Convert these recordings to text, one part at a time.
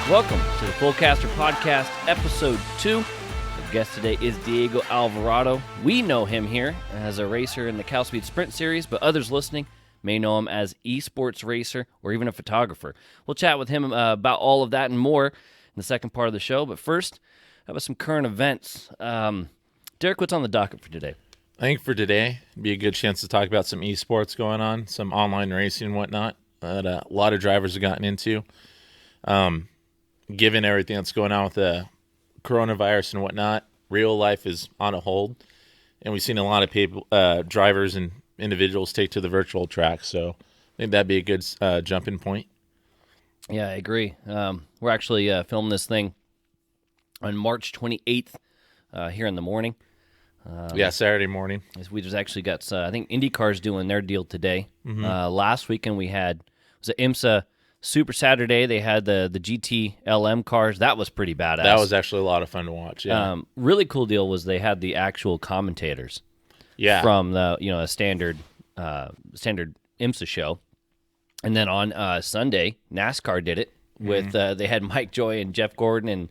Welcome to the Fullcaster Podcast, Episode 2. Our guest today is Diego Alvarado. We know him here as a racer in the Cal Speed Sprint Series, but others listening may know him as eSports racer or even a photographer. We'll chat with him about all of that and more in the second part of the show. But first, how about some current events? Derek, what's on the docket for today? I think for today, it'd be a good chance to talk about some eSports going on, some online racing and whatnot that a lot of drivers have gotten into. Given everything that's going on with the coronavirus and whatnot, real life is on a hold, and we've seen a lot of people, drivers and individuals take to the virtual track. So I think that'd be a good jumping point. Yeah, I agree. We're actually filming this thing on March 28th here in the morning. Saturday morning. We just actually got, I think IndyCar's doing their deal today. Last weekend we had, was it IMSA Super Saturday? They had the GT-LM cars. That was pretty badass. That was actually a lot of fun to watch. Yeah. Really cool deal was they had the actual commentators. Yeah. From the a standard IMSA show, and then on Sunday NASCAR did it with they had Mike Joy and Jeff Gordon, and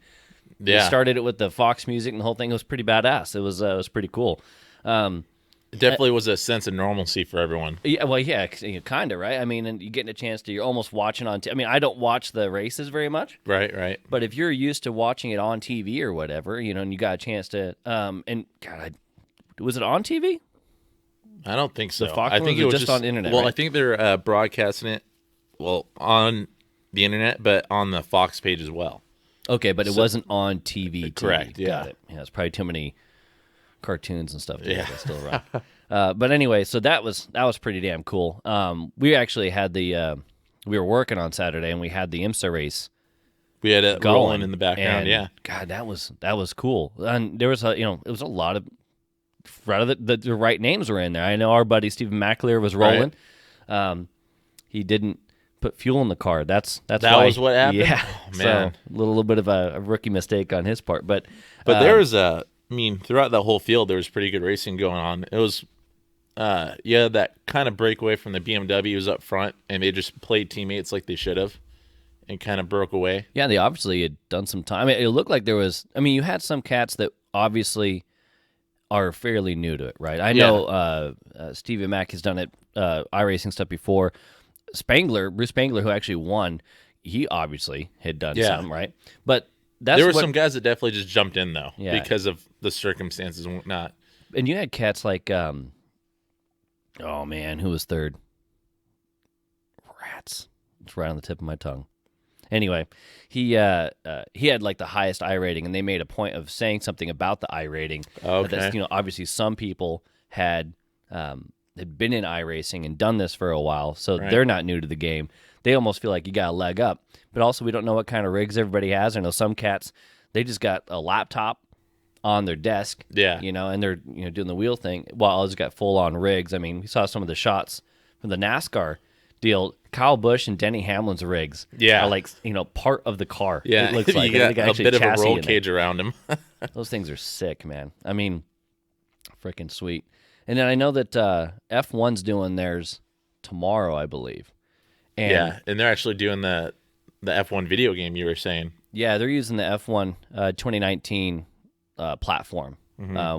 they started it with the Fox music and the whole thing. It was pretty badass. It was pretty cool. It definitely was a sense of normalcy for everyone. Yeah, well, yeah, kind of, right? I mean, and you're getting a chance to, you're almost watching on I mean, I don't watch the races very much. Right. But if you're used to watching it on TV or whatever, and you got a chance to, and God, was it on TV? I don't think so. The Fox I think it was just on the internet, Well, right? I think they're broadcasting it, on the internet, but on the Fox page as well. Okay, but it wasn't on TV. Correct, yeah. Got it. Yeah, it's probably too many cartoons and stuff. Yeah. That's still around. But anyway, so that was pretty damn cool. We actually had we were working on Saturday, and we had the IMSA race. We had it rolling in the background. And, yeah, God, that was cool. And there was it was a lot of the right names were in there. I know our buddy Stephen McAleer was rolling. Right. He didn't put fuel in the car. That was what happened. Yeah, oh, man. So a little bit of a rookie mistake on his part, but there was throughout the whole field there was pretty good racing going on. It was that kind of breakaway from the BMW was up front, and they just played teammates like they should have, and kind of broke away. Yeah, they obviously had done some time. It looked like there was. I mean, you had some cats that obviously are fairly new to it, right? I know Stevie Mack has done it, iRacing stuff before. Bruce Spangler, who actually won, he obviously had done some, right? But there were some guys that definitely just jumped in, though, because of the circumstances and whatnot. And you had cats like, oh man, who was third? Rats. It's right on the tip of my tongue. Anyway, he had like the highest I rating, and they made a point of saying something about the I rating. Okay. That's, obviously some people had been in iRacing and done this for a while, so they're not new to the game. They almost feel like you got a leg up. But also, we don't know what kind of rigs everybody has. I know some cats, they just got a laptop on their desk, and they're doing the wheel thing, while others got full-on rigs. I mean, we saw some of the shots from the NASCAR deal. Kyle Busch and Denny Hamlin's rigs are like, part of the car. Yeah, it looks like you got they a bit of a roll cage there. around them. Those things are sick, man. I mean, freaking sweet. And then I know that F1's doing theirs tomorrow, I believe. And and they're actually doing the F1 video game you were saying. Yeah, they're using the F1 2019 platform,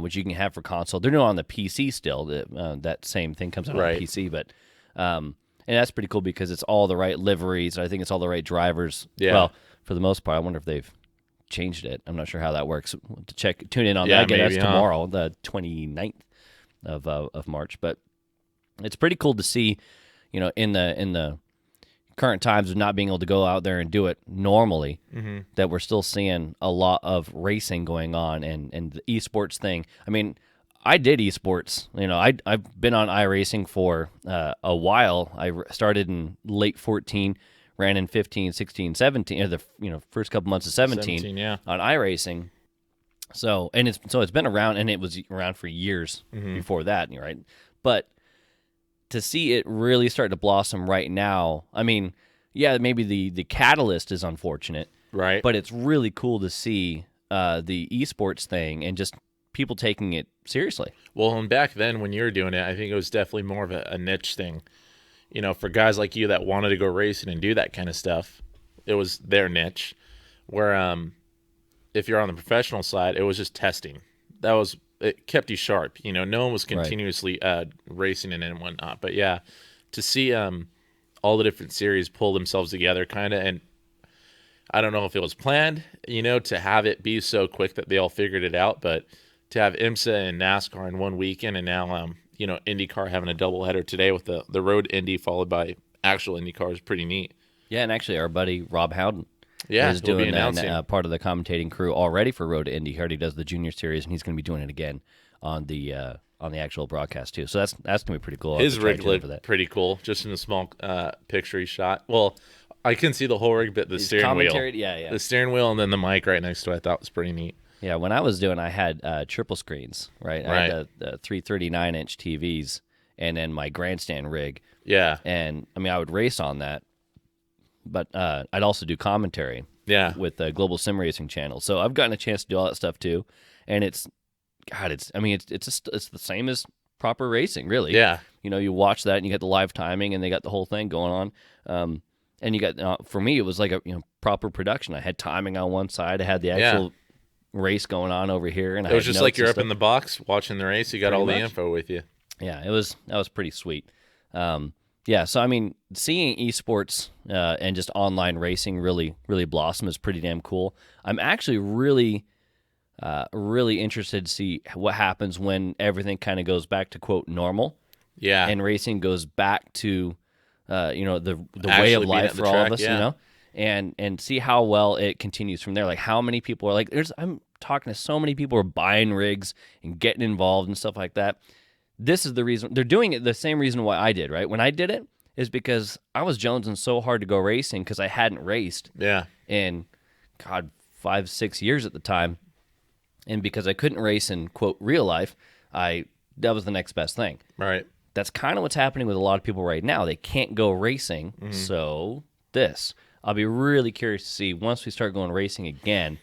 which you can have for console. They're doing it on the PC still. That same thing comes out on the PC, but and that's pretty cool because it's all the right liveries. I think it's all the right drivers. Yeah. Well, for the most part, I wonder if they've changed it. I'm not sure how that works. Tune in on that. Again, that's tomorrow, the 29th of March. But it's pretty cool to see, in the current times of not being able to go out there and do it normally, that we're still seeing a lot of racing going on and the eSports thing. I mean, I did eSports. I've been on iRacing for a while. I started in late 14, ran in 15, 16, 17, the first couple months of 17 on iRacing. So it's been around, and it was around for years before that, right? But to see it really start to blossom right now, I mean, yeah, maybe the catalyst is unfortunate, right? But it's really cool to see the eSports thing and just people taking it seriously. Well, and back then when you were doing it, I think it was definitely more of a niche thing. For guys like you that wanted to go racing and do that kind of stuff, it was their niche. where if you're on the professional side, it was just testing. It kept you sharp. No one was continuously racing and whatnot. But yeah, to see all the different series pull themselves together kind of, and I don't know if it was planned, to have it be so quick that they all figured it out, but to have IMSA and NASCAR in one weekend, and now IndyCar having a doubleheader today with the road Indy followed by actual IndyCar is pretty neat. Yeah, and actually our buddy Rob Howden is doing part of the commentating crew already for Road to Indy. He already does the junior series, and he's going to be doing it again on the actual broadcast too. So that's going to be pretty cool. His rig looked pretty cool, just in a small picture he shot. Well, I couldn't see the whole rig, but the steering wheel. Yeah. The steering wheel and then the mic right next to it, I thought was pretty neat. Yeah, when I was doing, I had triple screens, right? I had the 339-inch TVs and then my grandstand rig. Yeah. And, I would race on that, but I'd also do commentary with the Global Sim Racing channel. So I've gotten a chance to do all that stuff too. And it's the same as proper racing, really. Yeah. You watch that and you get the live timing and they got the whole thing going on. And you got, for me, it was like a proper production. I had timing on one side. I had the actual race going on over here. And it was just like you're up in the box watching the race. You got all the info with you. Yeah, that was pretty sweet. So seeing eSports and just online racing really, really blossom is pretty damn cool. I'm actually really interested to see what happens when everything kind of goes back to, quote, normal. Yeah. And racing goes back to the way of life for all of us, and see how well it continues from there. Like how many people are like, I'm talking to so many people who are buying rigs and getting involved and stuff like that. This is the reason they're doing it. The same reason why I did, right? When I did it is because I was jonesing so hard to go racing because I hadn't raced in 5-6 years at the time. And because I couldn't race in, quote, real life, that was the next best thing. Right. That's kind of what's happening with a lot of people right now. They can't go racing, so I'll be really curious to see, once we start going racing again,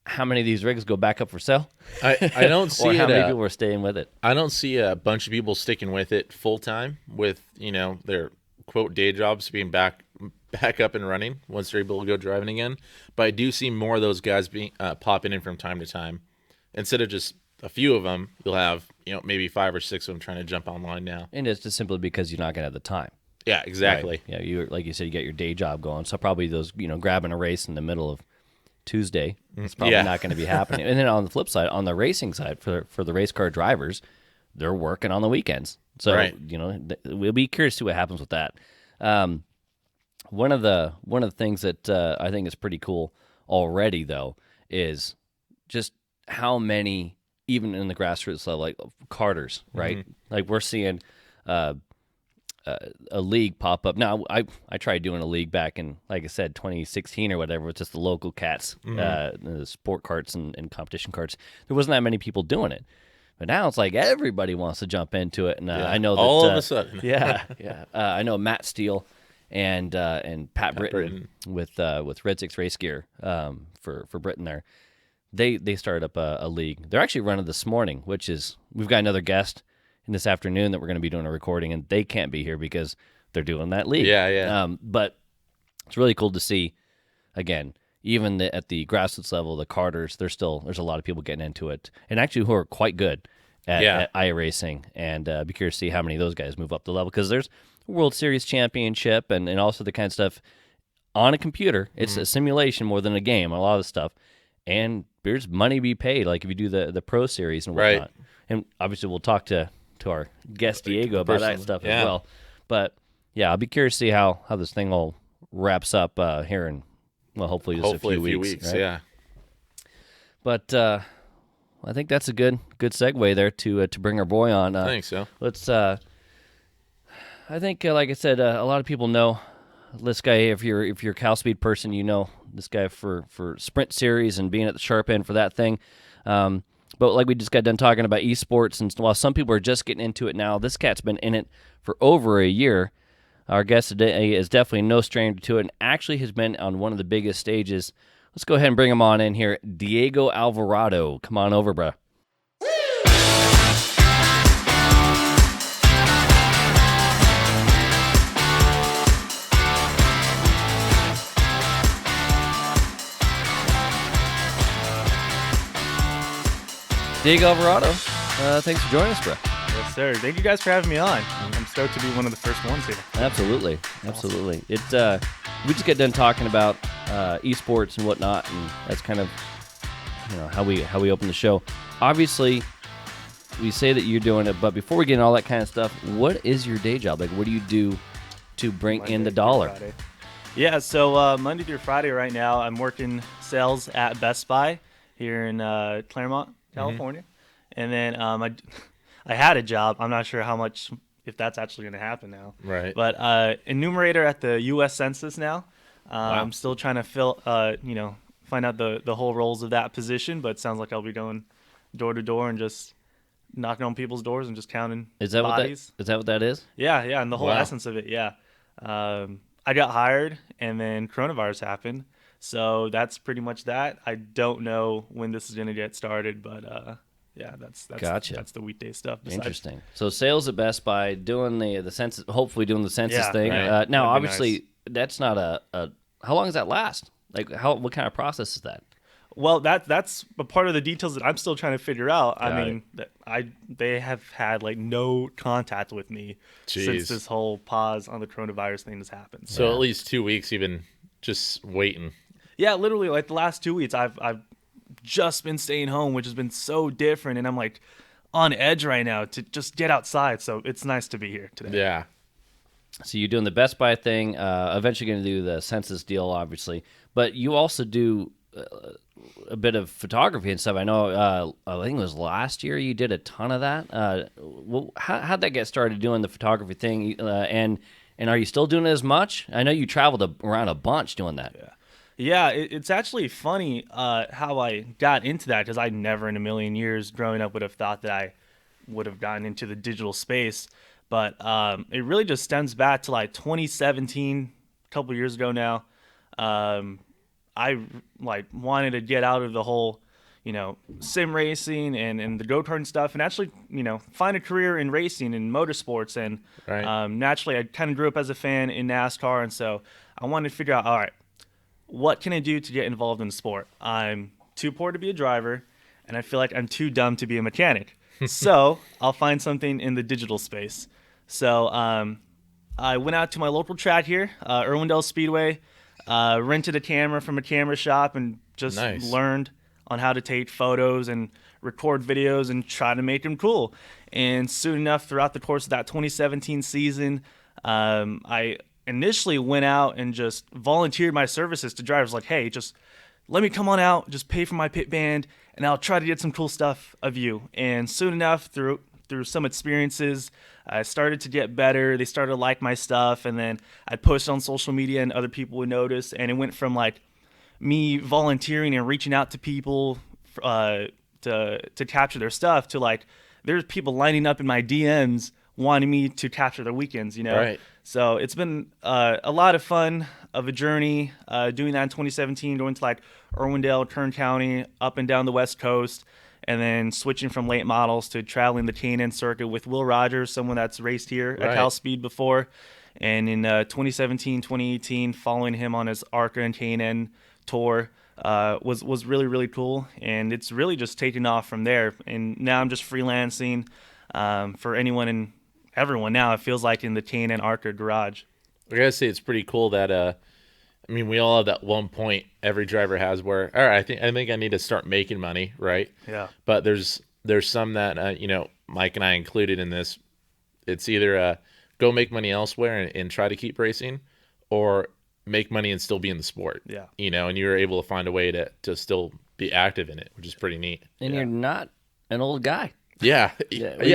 how many of these rigs go back up for sale? I don't see or how many people are staying with it. I don't see a bunch of people sticking with it full-time with, their, quote, day jobs being back up and running once they're able to go driving again. But I do see more of those guys being popping in from time to time. Instead of just a few of them, you'll have maybe 5 or 6 of them trying to jump online now. And it's just simply because you're not going to have the time. Yeah, exactly. Right? Yeah, like you said, you got your day job going. So probably those, grabbing a race in the middle of Tuesday, it's probably not going to be happening. And then on the flip side, on the racing side, for the race car drivers, they're working on the weekends. So we'll be curious to see what happens with that. One of the things that I think is pretty cool already, though, is just how many, even in the grassroots level, like karters, right? Like we're seeing a league pop up. Now, I tried doing a league back in, like I said, 2016 or whatever, with just the local cats, the sport karts and competition karts. There wasn't that many people doing it. But now it's like everybody wants to jump into it. And I know that all of a sudden. I know Matt Steele and Pat Britton with Red Six Race Gear for Britain there. They started up a league. They're actually running this morning, which is, we've got another guest in this afternoon that we're going to be doing a recording, and they can't be here because they're doing that league. But it's really cool to see, again, even at the grassroots level, the karters, there's a lot of people getting into it, and actually who are quite good at iRacing, and be curious to see how many of those guys move up the level, because there's a World Series championship and also the kind of stuff on a computer. It's a simulation more than a game, a lot of the stuff, and there's money to be paid, like if you do the Pro Series and whatnot. Right. And obviously we'll talk to our guest Diego about that stuff as well. But yeah, I'll be curious to see how this thing all wraps up here in, well, hopefully just a few weeks. Right? Yeah. But I think that's a good segue there to bring our boy on. I think so. Let's. I think, like I said, a lot of people know this guy. If you're a Cal Speed person, you know this guy for Sprint Series and being at the sharp end for that thing. But like we just got done talking about eSports, and while some people are just getting into it now, this cat's been in it for over a year. Our guest today is definitely no stranger to it, and actually has been on one of the biggest stages. Let's go ahead and bring him on in here. Diego Alvarado. Come on over, bro. Diego Alvarado, thanks for joining us, bro. Yes, sir. Thank you guys for having me on. I'm stoked to be one of the first ones here. Absolutely. Awesome. It we just get done talking about eSports and whatnot, and that's kind of how we open the show. Obviously, we say that you're doing it, but before we get into all that kind of stuff, what is your day job? Like, what do you do to bring in the dollar? Yeah, so Monday through Friday right now, I'm working sales at Best Buy here in Claremont, California. And then I had a job. I'm not sure if that's actually going to happen now. Right. But enumerator at the U.S. Census now. Wow. I'm still trying to find out the whole roles of that position, but it sounds like I'll be going door to door and just knocking on people's doors and just counting bodies. Is that what that is? Yeah, and the whole essence of it, yeah. I got hired, and then coronavirus happened, so that's pretty much that. I don't know when this is going to get started, but yeah, that's Gotcha. That's the weekday stuff. Interesting. So sales at Best Buy, doing the census, hopefully doing the census thing. Right. Now, obviously, that's not a. How long does that last? Like, what kind of process is that? Well, that's a part of the details that I'm still trying to figure out. Got I mean, they have had like no contact with me since this whole pause on the coronavirus thing has happened. So at least 2 weeks you've been just waiting. Yeah, literally, like the last 2 weeks, I've just been staying home, which has been so different, and I'm like on edge right now to just get outside. So it's nice to be here today. Yeah. So you're doing the Best Buy thing. Eventually going to do the census deal, obviously, but you also do a bit of photography and stuff. I know. I think it was last year you did a ton of that. How'd that get started doing the photography thing? And are you still doing it as much? I know you traveled around a bunch doing that. Yeah, it's actually funny how I got into that, because I never in a million years growing up would have thought that I would have gotten into the digital space. But it really just stems back to like 2017, a couple years ago now. I wanted to get out of the whole, sim racing and the go-karting stuff, and actually, find a career in racing and motorsports. And naturally, I kind of grew up as a fan in NASCAR, and so I wanted to figure out, all right, what can I do to get involved in the sport? I'm too poor to be a driver, and I feel like I'm too dumb to be a mechanic. So I'll find something in the digital space. So I went out to my local track here, Irwindale Speedway, rented a camera from a camera shop, and just learned on how to take photos and record videos and try to make them cool. And soon enough, throughout the course of that 2017 season, I initially went out and just volunteered my services to drivers, like, hey, just let me come on out, just pay for my pit band, and I'll try to get some cool stuff of you. And soon enough, through some experiences, I started to get better. They started to like my stuff, and then I'd post on social media and other people would notice. And it went from like me volunteering and reaching out to people to capture their stuff to like there's people lining up in my DMs wanting me to capture their weekends, Right. So it's been a lot of fun of a journey doing that in 2017, going to like Irwindale, Kern County, up and down the West Coast, and then switching from late models to traveling the K&N circuit with Will Rogers, someone that's raced here at Cal Speed before. And in 2017, 2018, following him on his ARCA and K&N tour was really, really cool. And it's really just taken off from there. And now I'm just freelancing for anyone and everyone now, it feels like, in the K&N ARCA garage. I gotta say, it's pretty cool that we all have that one point every driver has where, all right, I think I need to start making money, right? Yeah. But there's some that Mike and I included in this. It's either go make money elsewhere and try to keep racing, or make money and still be in the sport. Yeah. And you were able to find a way to still be active in it, which is pretty neat. And you're not an old guy. Yeah.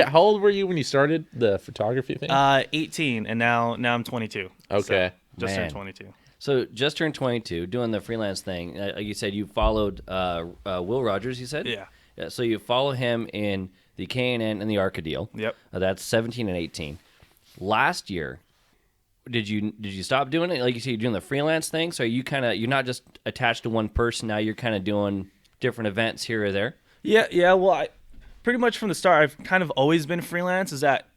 How old were you when you started the photography thing? 18, and now I'm 22. Okay. So just turned 22. So just turned 22, doing the freelance thing. Like you said, you followed Will Rogers, you said? Yeah. So you follow him in the K&N and the ARCA deal. Yep. That's 17 and 18. Last year, did you stop doing it? Like you said, you're doing the freelance thing. So you're not just attached to one person now. You're kind of doing different events here or there. Yeah. Well, I pretty much from the start, I've kind of always been freelance. Is that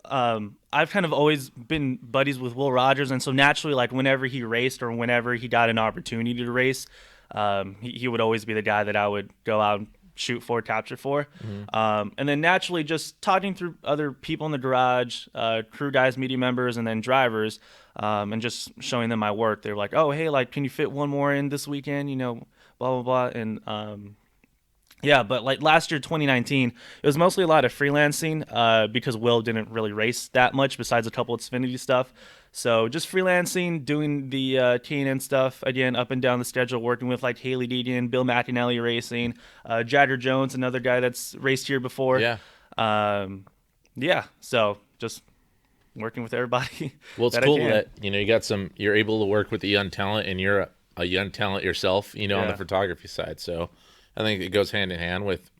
I've kind of always been buddies with Will Rogers, and so naturally, like whenever he raced or whenever he got an opportunity to race, he would always be the guy that I would go out and shoot for, capture for. And then naturally just talking through other people in the garage, crew guys, media members, and then drivers, and just showing them my work. They were like, oh, hey, like, can you fit one more in this weekend? You know, blah, blah, blah. And yeah, but like last year, 2019, it was mostly a lot of freelancing because Will didn't really race that much besides a couple of Xfinity stuff. So just freelancing, doing the K&N stuff, again, up and down the schedule, working with like Haley Deegan, Bill McAnally Racing, Jagger Jones, another guy that's raced here before. Yeah. Yeah, so just working with everybody. Well, it's cool that, you know, you're able to work with the young talent, and you're a young talent yourself, you know, on the photography side. So I think it goes hand in hand with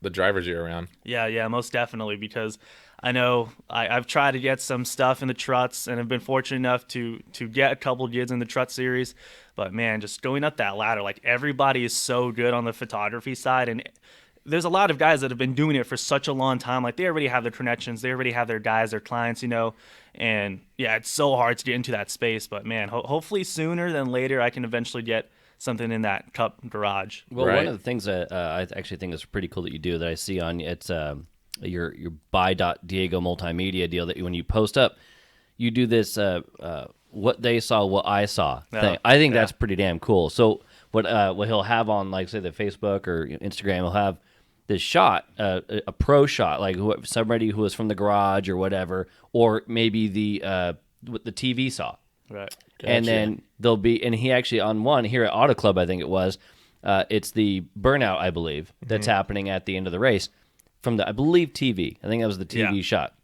the drivers you're around. Yeah, most definitely, because I know I've tried to get some stuff in the Truts and have been fortunate enough to get a couple gigs in the Trut series. But, man, just going up that ladder, like, everybody is so good on the photography side. And there's a lot of guys that have been doing it for such a long time. Like, they already have their connections. They already have their guys, their clients, you know. And, yeah, it's so hard to get into that space. But, man, hopefully sooner than later I can eventually get something in that Cup garage. Well, one of the things that I actually think is pretty cool that you do that I see on it's your buy.diego multimedia deal, that when you post up, you do this what they saw, what I saw thing. I think that's pretty damn cool. So what he'll have on, like, say, the Facebook or Instagram, he'll have this shot, a pro shot, like somebody who was from the garage or whatever, or maybe what the TV saw. Right. Gotcha. And then there'll be, and he actually on one here at Auto Club, I think it was, it's the burnout, I believe, that's happening at the end of the race from the, I believe, TV. I think that was the TV shot.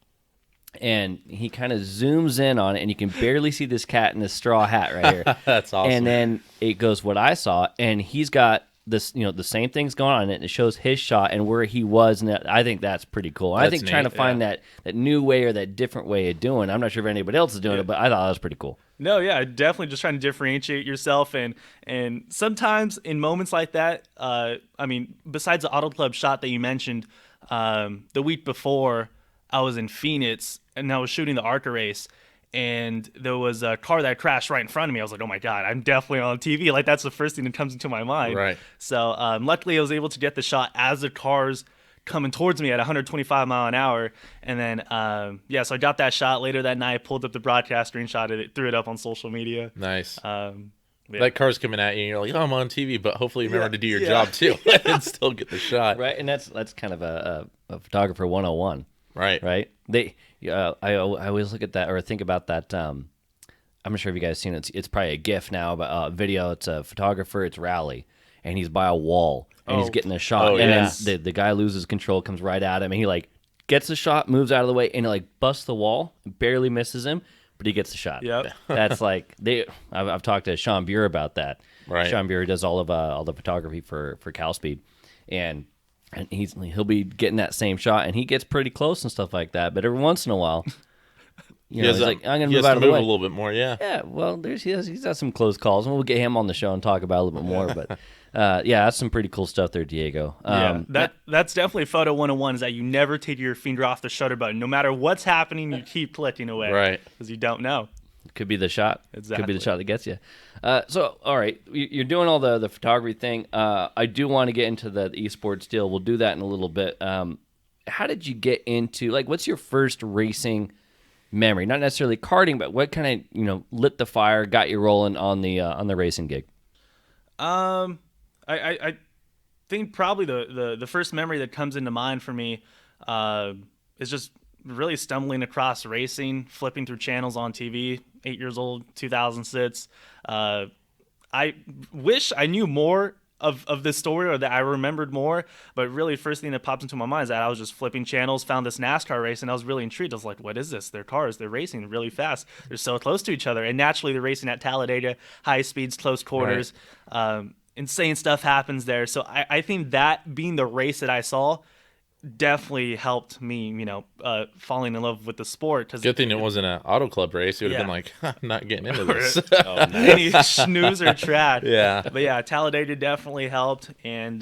And he kind of zooms in on it, and you can barely see this cat in this straw hat right here. That's awesome. And then it goes what I saw, and he's got this, you know, the same thing's going on in it, and it shows his shot and where he was, and I think that's pretty cool. I think neat. Trying to find that new way or that different way of doing it. I'm not sure if anybody else is doing it, but I thought that was pretty cool. No, yeah, definitely just trying to differentiate yourself, and sometimes in moments like that, I mean, besides the Auto Club shot that you mentioned, the week before I was in Phoenix and I was shooting the ARCA race, and there was a car that crashed right in front of me. I was like, oh my God, I'm definitely on TV. Like, that's the first thing that comes into my mind. Right. So luckily I was able to get the shot as the car's coming towards me at 125 mile an hour. And then, so I got that shot later that night, pulled up the broadcast, screenshotted it, threw it up on social media. Nice. That car's coming at you, and you're like, oh, I'm on TV, but hopefully you remember to do your job too and still get the shot. Right, and that's kind of a photographer 101. Right. I always look at that or think about that. I'm not sure if you guys seen it. It's probably a GIF now, but video. It's a photographer. It's Rally, and he's by a wall, and he's getting a shot, and then the guy loses control, comes right at him, and he like gets the shot, moves out of the way, and it like busts the wall, barely misses him, but he gets the shot. Yep. That's like I've talked to Sean Buer about that. Right. Sean Buer does all the photography for CalSpeed, and he'll be getting that same shot, and he gets pretty close and stuff like that. But every once in a while, he's like, I'm going to move out of the way a little bit more. Yeah. Yeah. Well, he's got some close calls, and we'll get him on the show and talk about it a little bit more. But that's some pretty cool stuff there, Diego. That's definitely photo 101, is that you never take your finger off the shutter button. No matter what's happening, you keep clicking away. Right. Because you don't know. Could be the shot. Exactly. Could be the shot that gets you. So, all right, you're doing all the photography thing. I do want to get into the eSports deal. We'll do that in a little bit. How did you get into, like, what's your first racing memory? Not necessarily karting, but what kind of, lit the fire, got you rolling on the racing gig? I think probably the first memory that comes into mind for me is just really stumbling across racing, flipping through channels on TV, 8 years old, 2006. I wish I knew more of this story, or that I remembered more, but really first thing that pops into my mind is that I was just flipping channels, found this NASCAR race, and I was really intrigued. I was like, what is this? They're cars. They're racing really fast. They're so close to each other. And naturally they're racing at Talladega, high speeds, close quarters. Right. Insane stuff happens there. So I think that being the race that I saw definitely helped me, falling in love with the sport. Good thing it wasn't an Auto Club race. You would have been like, I'm not getting into this. Any snoozer trad. Yeah. But yeah, Talladega definitely helped. And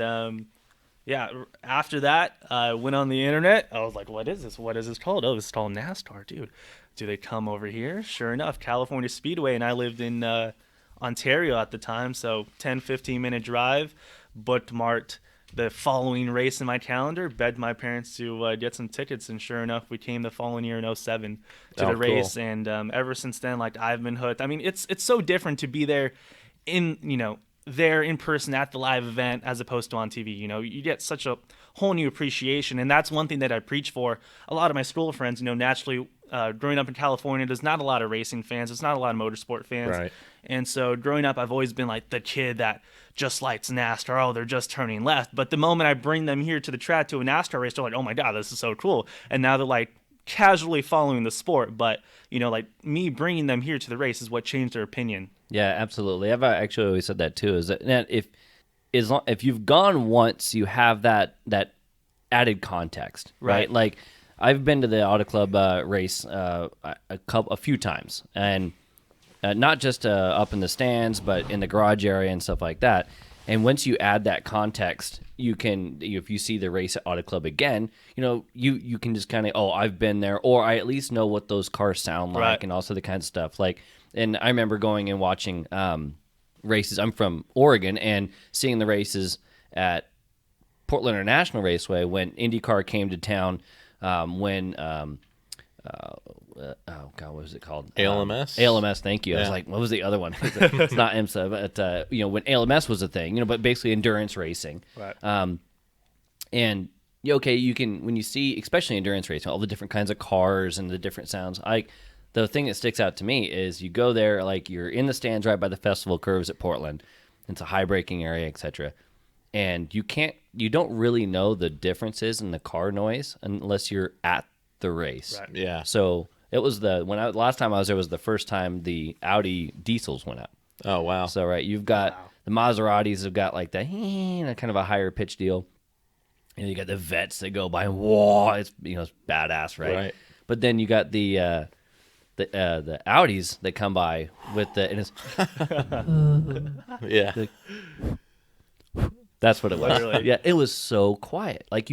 after that, I went on the internet. I was like, what is this? What is this called? Oh, it's called NASCAR, dude. Do they come over here? Sure enough, California Speedway. And I lived in Ontario at the time. So 10, 15-minute drive, bookmarked the following race in my calendar, begged my parents to get some tickets, and sure enough, we came the following year in '07 to the race, cool. and ever since then, like, I've been hooked. I mean, it's so different to be there there in person at the live event as opposed to on TV. You get such a whole new appreciation, and that's one thing that I preach for. A lot of my school friends, naturally, growing up in California, there's not a lot of racing fans. There's not a lot of motorsport fans. Right. And so growing up, I've always been like the kid that just likes NASCAR. Oh, they're just turning left. But the moment I bring them here to the track to a NASCAR race, they're like, oh my God, this is so cool. And now they're like casually following the sport. But, like me bringing them here to the race is what changed their opinion. Yeah, absolutely. I've actually always said that too, is that if you've gone once, you have that added context, right? Like, I've been to the Auto Club race a few times, and not just up in the stands, but in the garage area and stuff like that. And once you add that context, you can, if you see the race at Auto Club again, you can just kind of, oh, I've been there, or I at least know what those cars sound like, and also the kind of stuff. Like, and I remember going and watching races. I'm from Oregon, and seeing the races at Portland International Raceway when IndyCar came to town. Oh God, what was it called? ALMS. ALMS. Thank you. Yeah. I was like, what was the other one? It's not IMSA, but when ALMS was a thing, but basically endurance racing. Right. And okay, you can, when you see, especially endurance racing, all the different kinds of cars and the different sounds. The thing that sticks out to me is you go there, like, you're in the stands right by the festival curves at Portland. It's a high braking area, etc. And you don't really know the differences in the car noise unless you're at the race. Right. Yeah. So it was last time I was there was the first time the Audi diesels went up. Oh, wow. So, right, you've got the Maseratis have got like that kind of a higher pitch deal. And you got the Vets that go by, whoa, it's badass, right? Right. But then you got the Audis that come by with and it's Yeah. that's what it was. Literally. Yeah, it was so quiet. Like,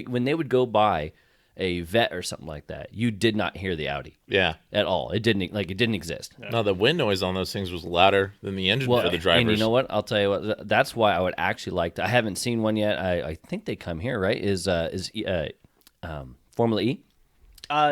when they would go by a Vet or something like that, you did not hear the Audi Yeah. at all. It didn't exist. No, the wind noise on those things was louder than the engine for the drivers. And you know what? I'll tell you what. That's why I would actually like to. I haven't seen one yet. I think they come here, right? Is Formula E?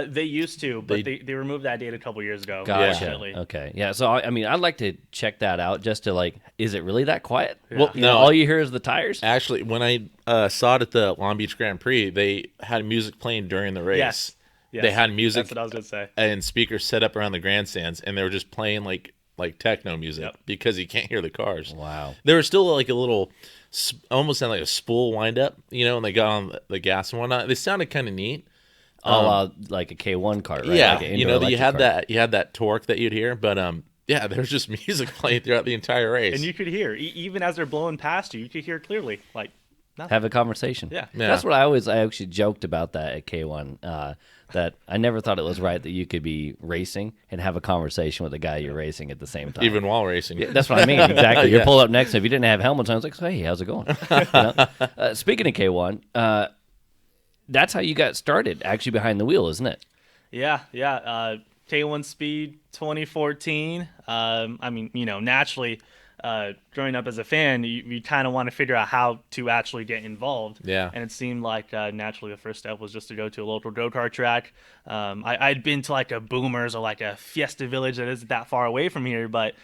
They used to, but they removed that date a couple years ago. Gotcha. Unfortunately. Okay. Yeah. So I mean, I'd like to check that out just to, like, is it really that quiet? Yeah. Well, no. All you hear is the tires. Actually, when I saw it at the Long Beach Grand Prix, they had music playing during the race. Yes. They had music. That's what I was going to say. And speakers set up around the grandstands, and they were just playing like techno music because you can't hear the cars. Wow. There was still like a little, almost sounded like a spool wind up, and they got on the gas and whatnot. They sounded kind of neat. Like a K1 cart, right? Yeah, like you had that torque that you'd hear, but yeah, there was just music playing throughout the entire race. And you could hear, even as they're blowing past you could hear clearly, like, nothing. Have a conversation. Yeah. That's what I actually joked about that at K1. That I never thought it was right that you could be racing and have a conversation with the guy you're racing at the same time. Even while racing. Yeah, that's what I mean. Exactly. You're pulled up next to him. If you didn't have helmets on, I was like, hey, how's it going? Speaking of K1, that's how you got started, actually, behind the wheel, isn't it? Yeah. K1 Speed 2014. I mean, naturally, growing up as a fan, you kind of want to figure out how to actually get involved. Yeah. And it seemed like naturally the first step was just to go to a local go-kart track. I'd been to like a Boomers or like a Fiesta Village that isn't that far away from here, but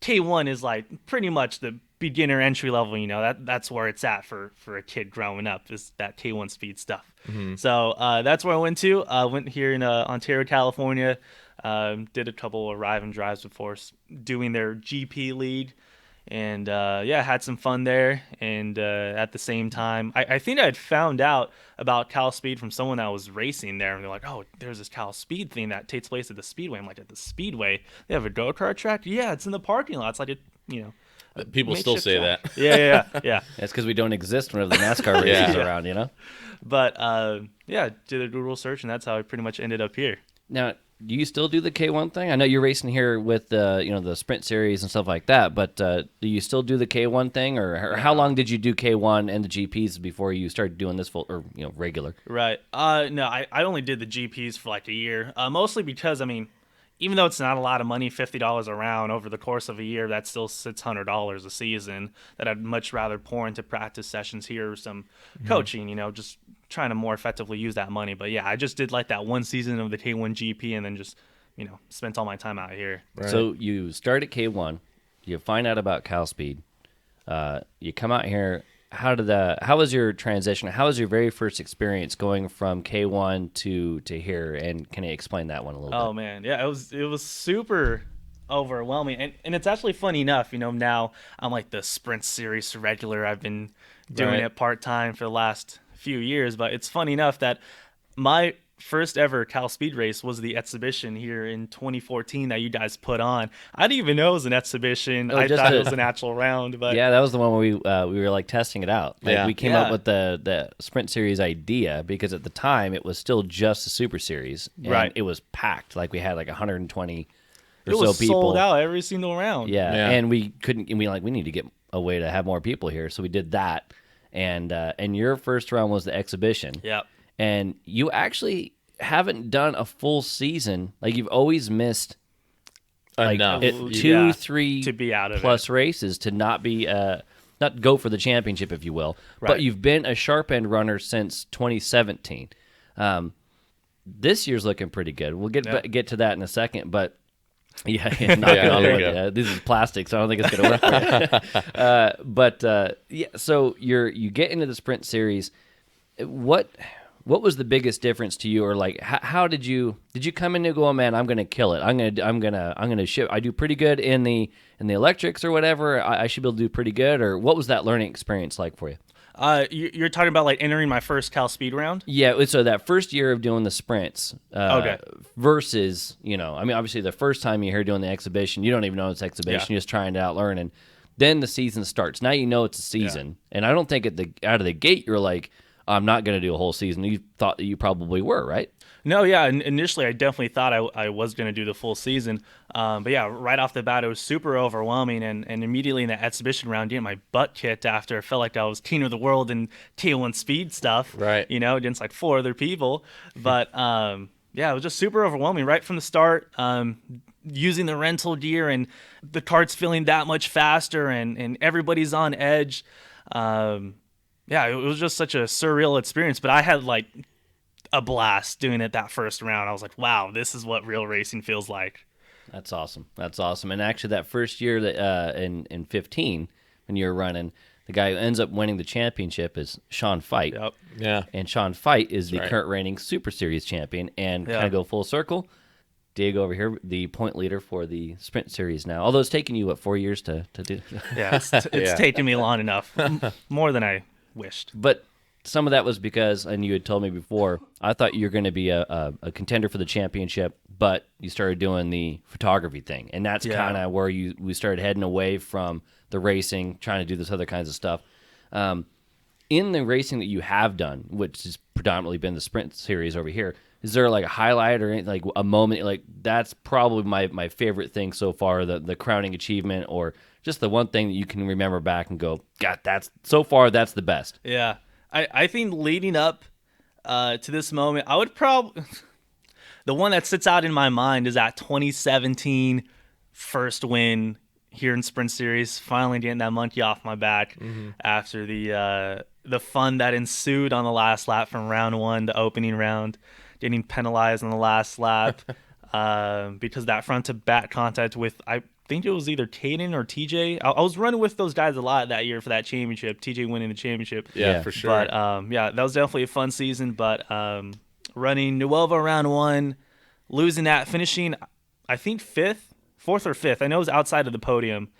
K1 is like pretty much the beginner entry level. That's where it's at for a kid growing up, is that K1 Speed stuff. Mm-hmm. So that's where I went to. Went here in Ontario, California. Did a couple of arrive and drives before doing their GP league. And had some fun there. And at the same time, I think I'd found out about Cal Speed from someone that was racing there. And they're like, oh, there's this Cal Speed thing that takes place at the Speedway. I'm like, at the Speedway? They have a go-kart track? Yeah, it's in the parking lot. It's like, people still say track. that. Yeah. That's because we don't exist whenever the NASCAR races are around, But, did a Google search, and that's how I pretty much ended up here. Now, do you still do the K1 thing? I know you're racing here with the Sprint Series and stuff like that, but do you still do the K1 thing, or how long did you do K1 and the GPs before you started doing this full or regular? Right. No, I only did the GPs for like a year, mostly because even though it's not a lot of money, $50 a round over the course of a year, that's still $600 a season that I'd much rather pour into practice sessions here or some coaching, just trying to more effectively use that money. But yeah, I just did like that one season of the K1 GP and then just, spent all my time out here. Right. So you start at K1, you find out about Cal Speed, you come out here. How was your transition? How was your very first experience going from K1 to here? And can you explain that one a little bit? Oh man, yeah, it was super overwhelming, and it's actually funny enough. Now I'm like the Sprint Series regular. I've been doing it part time for the last few years, but it's funny enough that my first ever Cal Speed race was the exhibition here in 2014 that you guys put on. I didn't even know it was an exhibition. I thought it was an actual round. But yeah, that was the one where we were like testing it out. Like, we came up with the Sprint Series idea because at the time it was still just a Super Series. And it was packed. Like we had like 120 or so people. It was sold out every single round. Yeah. And we couldn't. And we need to get a way to have more people here, so we did that. And your first round was the exhibition. Yep. And you actually haven't done a full season. Like you've always missed enough, 2-3 to be out of plus races to not be not go for the championship, if you will. Right. But you've been a sharp end runner since 2017. This year's looking pretty good. We'll get to that in a second, but. This is plastic, so I don't think it's going to work. So you get into the Sprint Series. What was the biggest difference to you, or like how did you come in and go, oh man, I'm going to kill it. I'm going to ship. I do pretty good in the electrics or whatever. I should be able to do pretty good. Or what was that learning experience like for you? You're talking about like entering my first Cal Speed round? Yeah, so that first year of doing the sprints versus, obviously the first time you're here doing the exhibition, you don't even know it's exhibition, you're just trying to outlearn, and then the season starts. Now you know it's a season, and I don't think out of the gate you're like, I'm not going to do a whole season. You thought that you probably were, right? No, yeah. Initially, I definitely thought I was going to do the full season. But yeah, right off the bat, it was super overwhelming. And immediately in the exhibition round, getting my butt kicked after I felt like I was king of the world in T1 speed stuff. Right. Against like 4 other people. But yeah, it was just super overwhelming right from the start. Using the rental gear and the karts feeling that much faster and everybody's on edge. Yeah, it was just such a surreal experience, but I had like a blast doing it that first round. I was like, wow, this is what real racing feels like. That's awesome. And actually that first year that in 15 when you were running, the guy who ends up winning the championship is Sean Fite. Yep. Yeah. And Sean Fite is the current reigning Super Series champion, and kind of go full circle. Diego over here, the point leader for the Sprint Series now. Although it's taken you, 4 years to do? Yeah, it's taken me long enough. More than I wished. But some of that was because, and you had told me before, I thought you were going to be a contender for the championship, but you started doing the photography thing. And that's kind of where we started heading away from the racing, trying to do this other kinds of stuff. In the racing that you have done, which has predominantly been the Sprint Series over here, is there like a highlight or like a moment, like that's probably my favorite thing so far, the crowning achievement, or just the one thing that you can remember back and go, God, that's the best? Yeah. I think leading up to this moment, I would probably the one that sits out in my mind is that 2017 first win here in Sprint Series, finally getting that monkey off my back after the fun that ensued on the last lap from round 1, the opening round, getting penalized on the last lap because that front to back contact with, I think it was either Caden or TJ. I was running with those guys a lot that year for that championship. TJ winning the championship. Yeah, for sure. But yeah, that was definitely a fun season. But running Nuova round 1, losing that, finishing I think 4th or 5th. I know it was outside of the podium,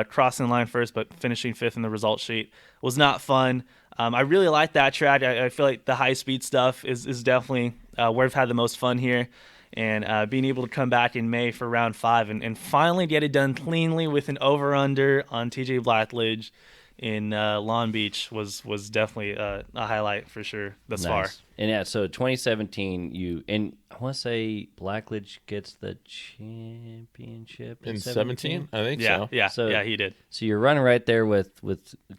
crossing the line first, but finishing 5th in the result sheet was not fun. I really like that track. I feel like the high speed stuff is definitely where I've had the most fun here. And being able to come back in May for round 5 and finally get it done cleanly with an over-under on TJ Blackledge in Long Beach was definitely a highlight for sure thus far. And yeah, so 2017, and I want to say Blackledge gets the championship in 17. I think Yeah, so. yeah, So- yeah, he did. So you're running right there with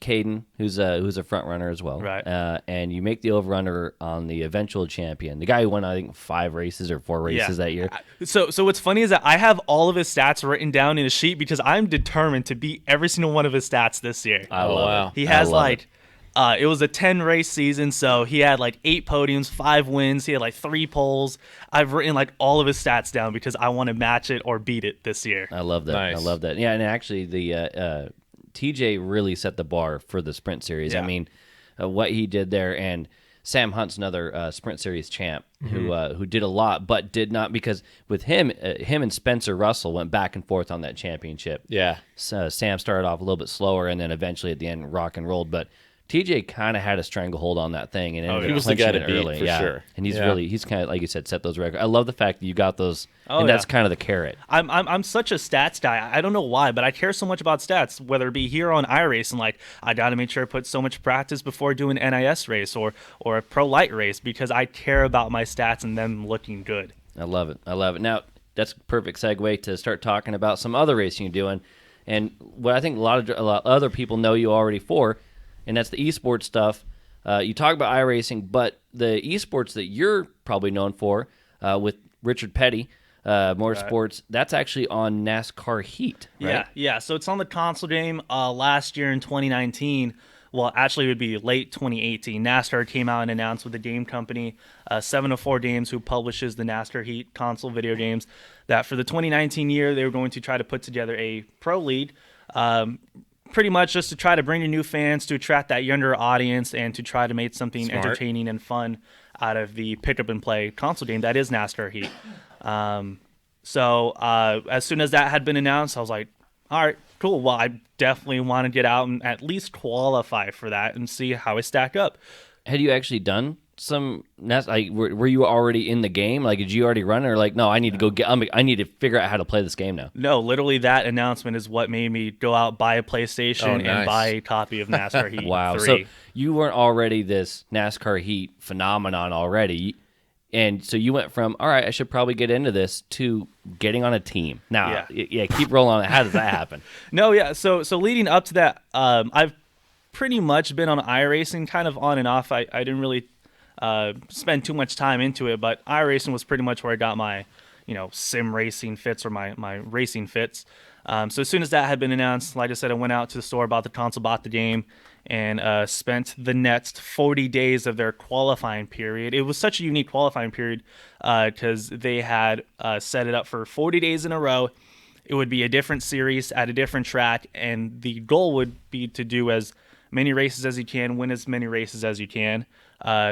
Caden, who's a front runner as well, Right. And you make the over/under on the eventual champion, the guy who won I think 5 races or 4 races that year. So what's funny is that I have all of his stats written down in a sheet because I'm determined to beat every single one of his stats this year. I Oh, love wow. it. He I has love like, it was a 10 race season, so he had like 8 podiums, 5 wins. He had like 3 poles. I've written like all of his stats down because I want to match it or beat it this year. I love that. Nice. I love that. Yeah, and actually the TJ really set the bar for the Sprint Series. I Yeah. mean, what he did there, and Sam Hunt's another Sprint Series champ who did a lot, but did not, because with him and Spencer Russell went back and forth on that championship. Yeah. So Sam started off a little bit slower, and then eventually at the end rock and rolled. But TJ kind of had a stranglehold on that thing, and ended He up was the guy clinching to it beat, early. for Yeah. sure. And Yeah. he's kind of, like you said, set those records. I love the fact that you got those, Oh, and yeah. that's kind of the carrot. I'm such a stats guy. I don't know why, but I care so much about stats, whether it be here on iRacing. Like, I got to make sure I put so much practice before doing an NIS race or a pro light race because I care about my stats and them looking good. I love it. I love it. Now, that's a perfect segue to start talking about some other racing you're doing, and what I think a lot of other people know you already for, and that's the eSports stuff. You talk about iRacing, but the eSports that you're probably known for with Richard Petty Motorsports, that's actually on NASCAR Heat, right? Yeah. So it's on the console game. Last year in 2019, well, actually it would be late 2018. NASCAR came out and announced with the game company, 704 Games, who publishes the NASCAR Heat console video games, that for the 2019 year they were going to try to put together a pro league. Pretty much just to try to bring in new fans, to attract that younger audience, and to try to make something Smart. entertaining and fun out of the pick up and play console game that is NASCAR Heat. So as soon as that had been announced, I was like, all right, cool. Well, I definitely want to get out and at least qualify for that and see how I stack up. Had you actually done some like were you already in the game? Like, did you already run it, or like, no, I need to go I need to figure out how to play this game now? No, literally that announcement is what made me go out, buy a PlayStation, Oh, and nice. buy a copy of NASCAR Heat Wow. 3. So you weren't already this NASCAR Heat phenomenon already. And so you went from, all right, I should probably get into this, to getting on a team. Now, yeah, keep rolling on it. How does that happen? No, yeah. So leading up to that, I've pretty much been on iRacing kind of on and off. I didn't really spend too much time into it, but iRacing was pretty much where I got my, sim racing fits or my racing fits. So as soon as that had been announced, like I said, I went out to the store, bought the console, bought the game, and spent the next 40 days of their qualifying period. It was such a unique qualifying period because they had set it up for 40 days in a row. It would be a different series at a different track, and the goal would be to do as many races as you can, win as many races as you can,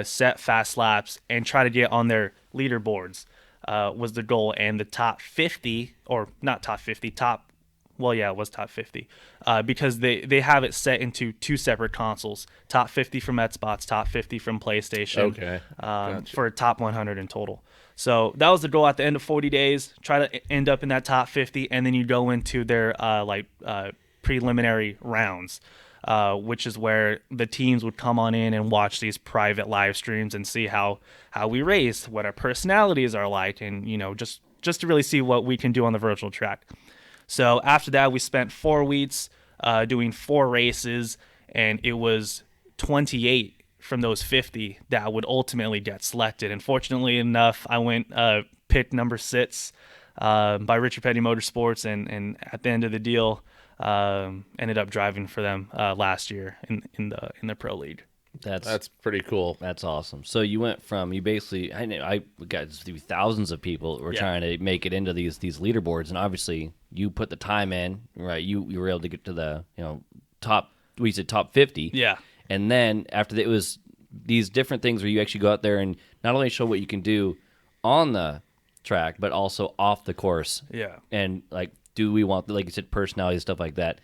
set fast laps, and try to get on their leaderboards was the goal. And the top 50, or not top 50, it was top 50, because they have it set into 2 separate consoles, top 50 from Xbox, top 50 from PlayStation, Okay. Gotcha. for a top 100 in total. So that was the goal at the end of 40 days, try to end up in that top 50, and then you go into their preliminary rounds, which is where the teams would come on in and watch these private live streams and see how we race, what our personalities are like, and just to really see what we can do on the virtual track. So after that, we spent 4 weeks doing 4 races, and it was 28 from those 50 that would ultimately get selected. And fortunately enough, I went picked number 6 by Richard Petty Motorsports, and at the end of the deal, ended up driving for them last year in the pro league. That's pretty cool. That's awesome. So you went from, you basically, I got through thousands of people who were trying to make it into these leaderboards, and obviously you put the time in, right? You were able to get to the top 50. Yeah. And then after that, it was these different things where you actually go out there and not only show what you can do on the track, but also off the course. Yeah. And like, do we want, like you said, personality, stuff like that.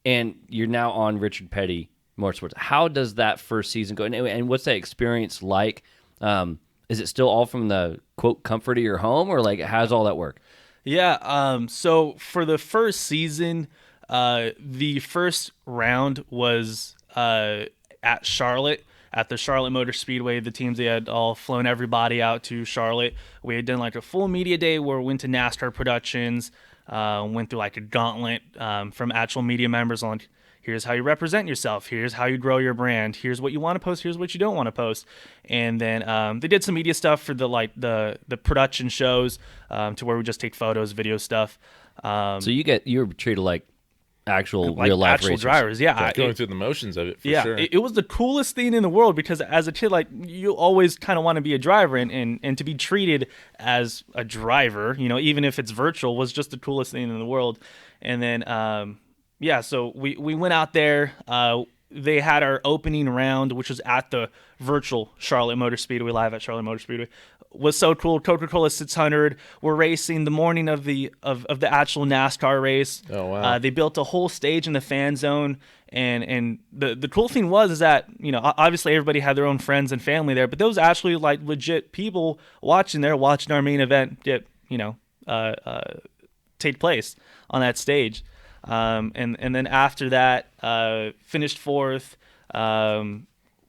And you're now on Richard Petty Motorsports. How does that first season go? And what's that experience like? Is it still all from the quote comfort of your home, or like how does all that work? Yeah. So for the first season, the first round was at Charlotte, at the Charlotte Motor Speedway. The teams, they had all flown everybody out to Charlotte. We had done like a full media day where we went to NASCAR Productions, went through like a gauntlet from actual media members on here's how you represent yourself, here's how you grow your brand, here's what you want to post, here's what you don't want to post. And then they did some media stuff for the production shows to where we just take photos, video stuff. So you were treated like actual like real life actual racers. drivers, yeah. Going through the motions of it, for yeah, sure. It was the coolest thing in the world because as a kid, like you always kind of want to be a driver and to be treated as a driver, even if it's virtual, was just the coolest thing in the world. And then so we went out there. They had our opening round, which was at the virtual Charlotte Motor Speedway, live at Charlotte Motor Speedway. Was so cool. Coca-Cola 600. We're racing the morning of the actual NASCAR race. Oh wow! They built a whole stage in the fan zone, and the cool thing was that obviously everybody had their own friends and family there, but there was actually like legit people watching our main event take place on that stage. And then after that, finished fourth,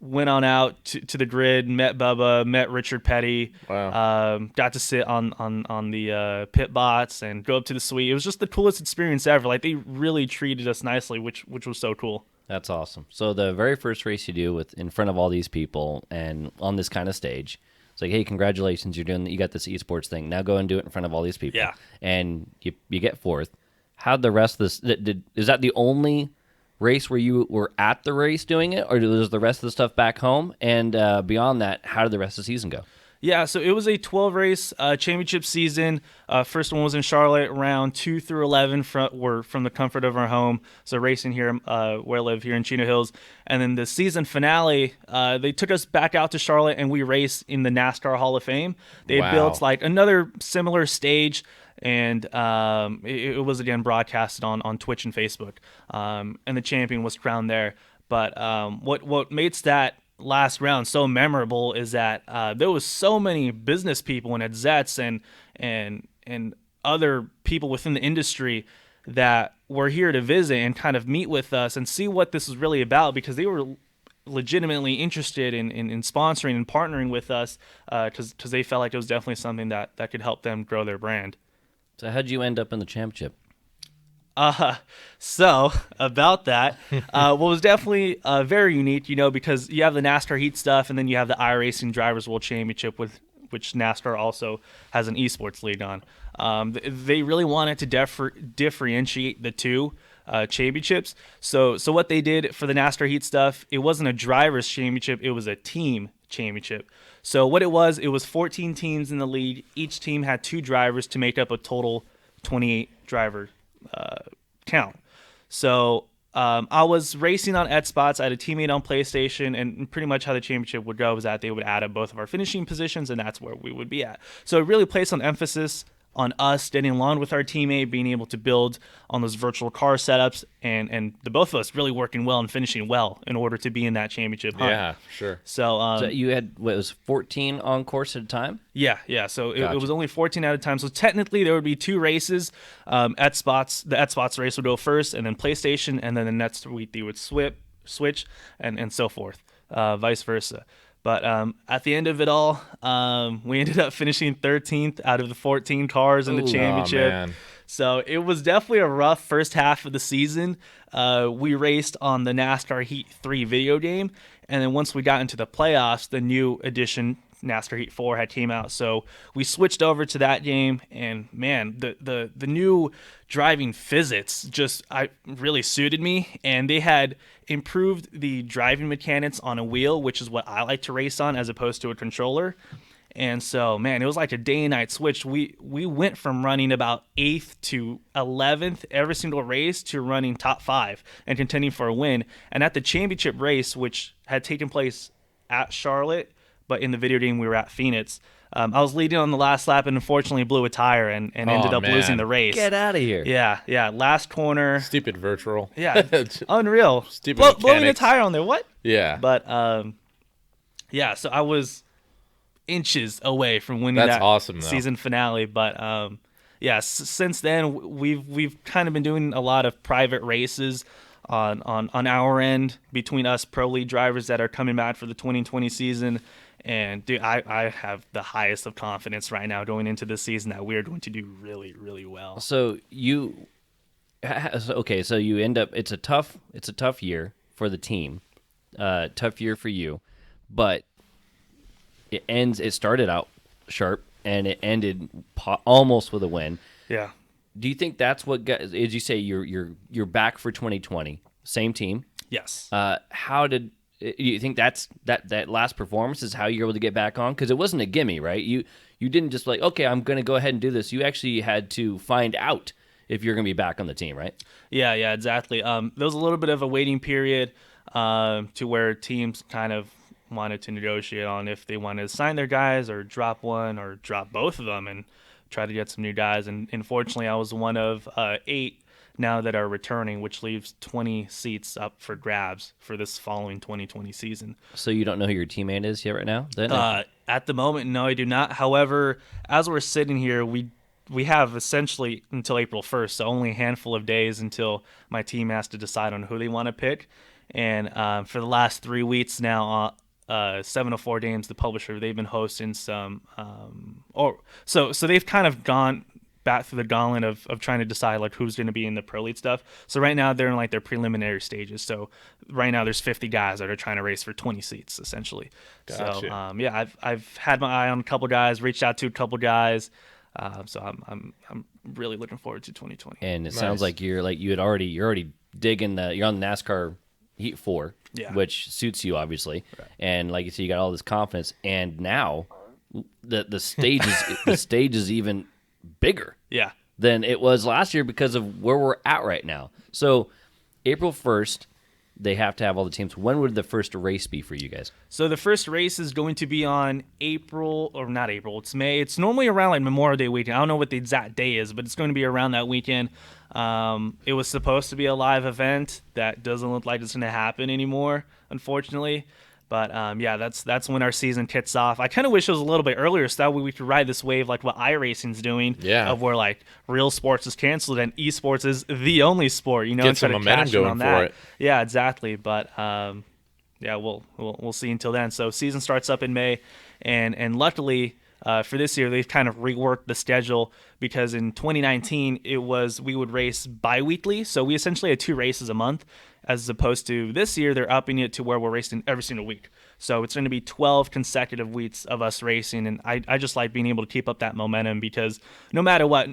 went on out to the grid, met Bubba, met Richard Petty. Wow. Got to sit on the pit bots and go up to the suite. It was just the coolest experience ever. Like they really treated us nicely, which was so cool. That's awesome. So the very first race you do in front of all these people and on this kind of stage, it's like, hey, congratulations, you got this eSports thing. Now go and do it in front of all these people. Yeah. And you get fourth. How'd the rest of this? Is that the only race where you were at the race doing it, or was the rest of the stuff back home? And beyond that, how did the rest of the season go? Yeah, so it was a 12-race championship season. First one was in Charlotte, round 2 through 11 were from the comfort of our home. So racing here where I live here in Chino Hills. And then the season finale, they took us back out to Charlotte, and we raced in the NASCAR Hall of Fame. They built like another similar stage, and it was again broadcasted on Twitch and Facebook. And the champion was crowned there. But what makes that last round so memorable is that there was so many business people and execs and other people within the industry that were here to visit and kind of meet with us and see what this was really about, because they were legitimately interested in sponsoring and partnering with us because they felt like it was definitely something that could help them grow their brand. So how'd you end up in the championship? So about that, what was definitely very unique, because you have the NASCAR heat stuff, and then you have the iRacing Drivers World Championship, which NASCAR also has an eSports league on. They really wanted to differentiate the two championships. So what they did for the NASCAR heat stuff, it wasn't a drivers championship, it was a team championship. So what it was 14 teams in the league. Each team had 2 drivers to make up a total 28 driver count. So I was racing on eSports. I had a teammate on PlayStation, and pretty much how the championship would go was that they would add up both of our finishing positions, and that's where we would be at. So it really placed on emphasis on us getting along with our teammate, being able to build on those virtual car setups, and the both of us really working well and finishing well in order to be in that championship hunt. Yeah, sure. So you had, it was 14 on course at a time? Yeah. So it was only 14 at a time. So technically there would be 2 races. The eSports race would go first, and then PlayStation, and then the next week they would switch, and so forth, vice versa. But at the end of it all, we ended up finishing 13th out of the 14 cars in the championship. Man. So it was definitely a rough first half of the season. We raced on the NASCAR Heat 3 video game, and then once we got into the playoffs, the new edition NASCAR Heat 4 had came out. So we switched over to that game, and man, the new driving physics just really suited me, and they had improved the driving mechanics on a wheel, which is what I like to race on as opposed to a controller. And so, man, it was like a day and night switch. We went from running about 8th to 11th every single race to running top 5 and contending for a win. And at the championship race, which had taken place at Charlotte, but in the video game we were at Phoenix, I was leading on the last lap and unfortunately blew a tire and ended up losing the race. Get out of here. Yeah. Last corner. Stupid virtual. Yeah. Unreal. Stupid blowing a tire on there. What? Yeah. But, so I was inches away from winning that awesome, season finale. But, since then we've kind of been doing a lot of private races on our end between us pro league drivers that are coming back for the 2020 season. And dude, I have the highest of confidence right now going into this season that we're going to do really, really well. So you end up, it's a tough year for the team, tough year for you, but it started out sharp and it ended almost with a win. Yeah. Do you think that's what got, as you say, you're back for 2020, same team? Yes. Do you think that last performance is how you're able to get back on? Because it wasn't a gimme, right? You didn't just like, okay, I'm going to go ahead and do this. You actually had to find out if you're going to be back on the team, right? Yeah, exactly. There was a little bit of a waiting period to where teams kind of wanted to negotiate on if they wanted to sign their guys or drop one or drop both of them and try to get some new guys. And unfortunately, I was one of 8 now that are returning, which leaves 20 seats up for grabs for this following 2020 season. So you don't know who your teammate is yet right now? At the moment, no, I do not. However, as we're sitting here, we have essentially until April 1st, so only a handful of days until my team has to decide on who they want to pick. And for the last 3 weeks now, 704 Games, the publisher, they've been hosting some so they've kind of gone back through the gauntlet of trying to decide like who's going to be in the pro league stuff. So right now they're in like their preliminary stages. So right now there's 50 guys that are trying to race for 20 seats essentially. Gotcha. So I've had my eye on a couple guys, reached out to a couple guys. So I'm really looking forward to 2020. And it sounds like you're already digging you're on the NASCAR Heat 4, which suits you obviously. Right. And like you said, you got all this confidence, and now the stage is even bigger than it was last year because of where we're at right now. So April 1st, they have to have all the teams. When would the first race be for you guys? So the first race is going to be on it's May. It's normally around like Memorial Day weekend. I don't know what the exact day is, but it's going to be around that weekend. It was supposed to be a live event. That doesn't look like it's going to happen anymore, unfortunately. But that's when our season kicks off. I kind of wish it was a little bit earlier so that way we could ride this wave like what iRacing's doing. Yeah. Of where like real sports is canceled and eSports is the only sport. Get some momentum going for it. Yeah, exactly. But we'll see until then. So season starts up in May, and luckily for this year they've kind of reworked the schedule because in 2019 we would race bi-weekly. So we essentially had 2 races a month. As opposed to this year, they're upping it to where we're racing every single week. So it's going to be 12 consecutive weeks of us racing, and I just like being able to keep up that momentum because no matter what,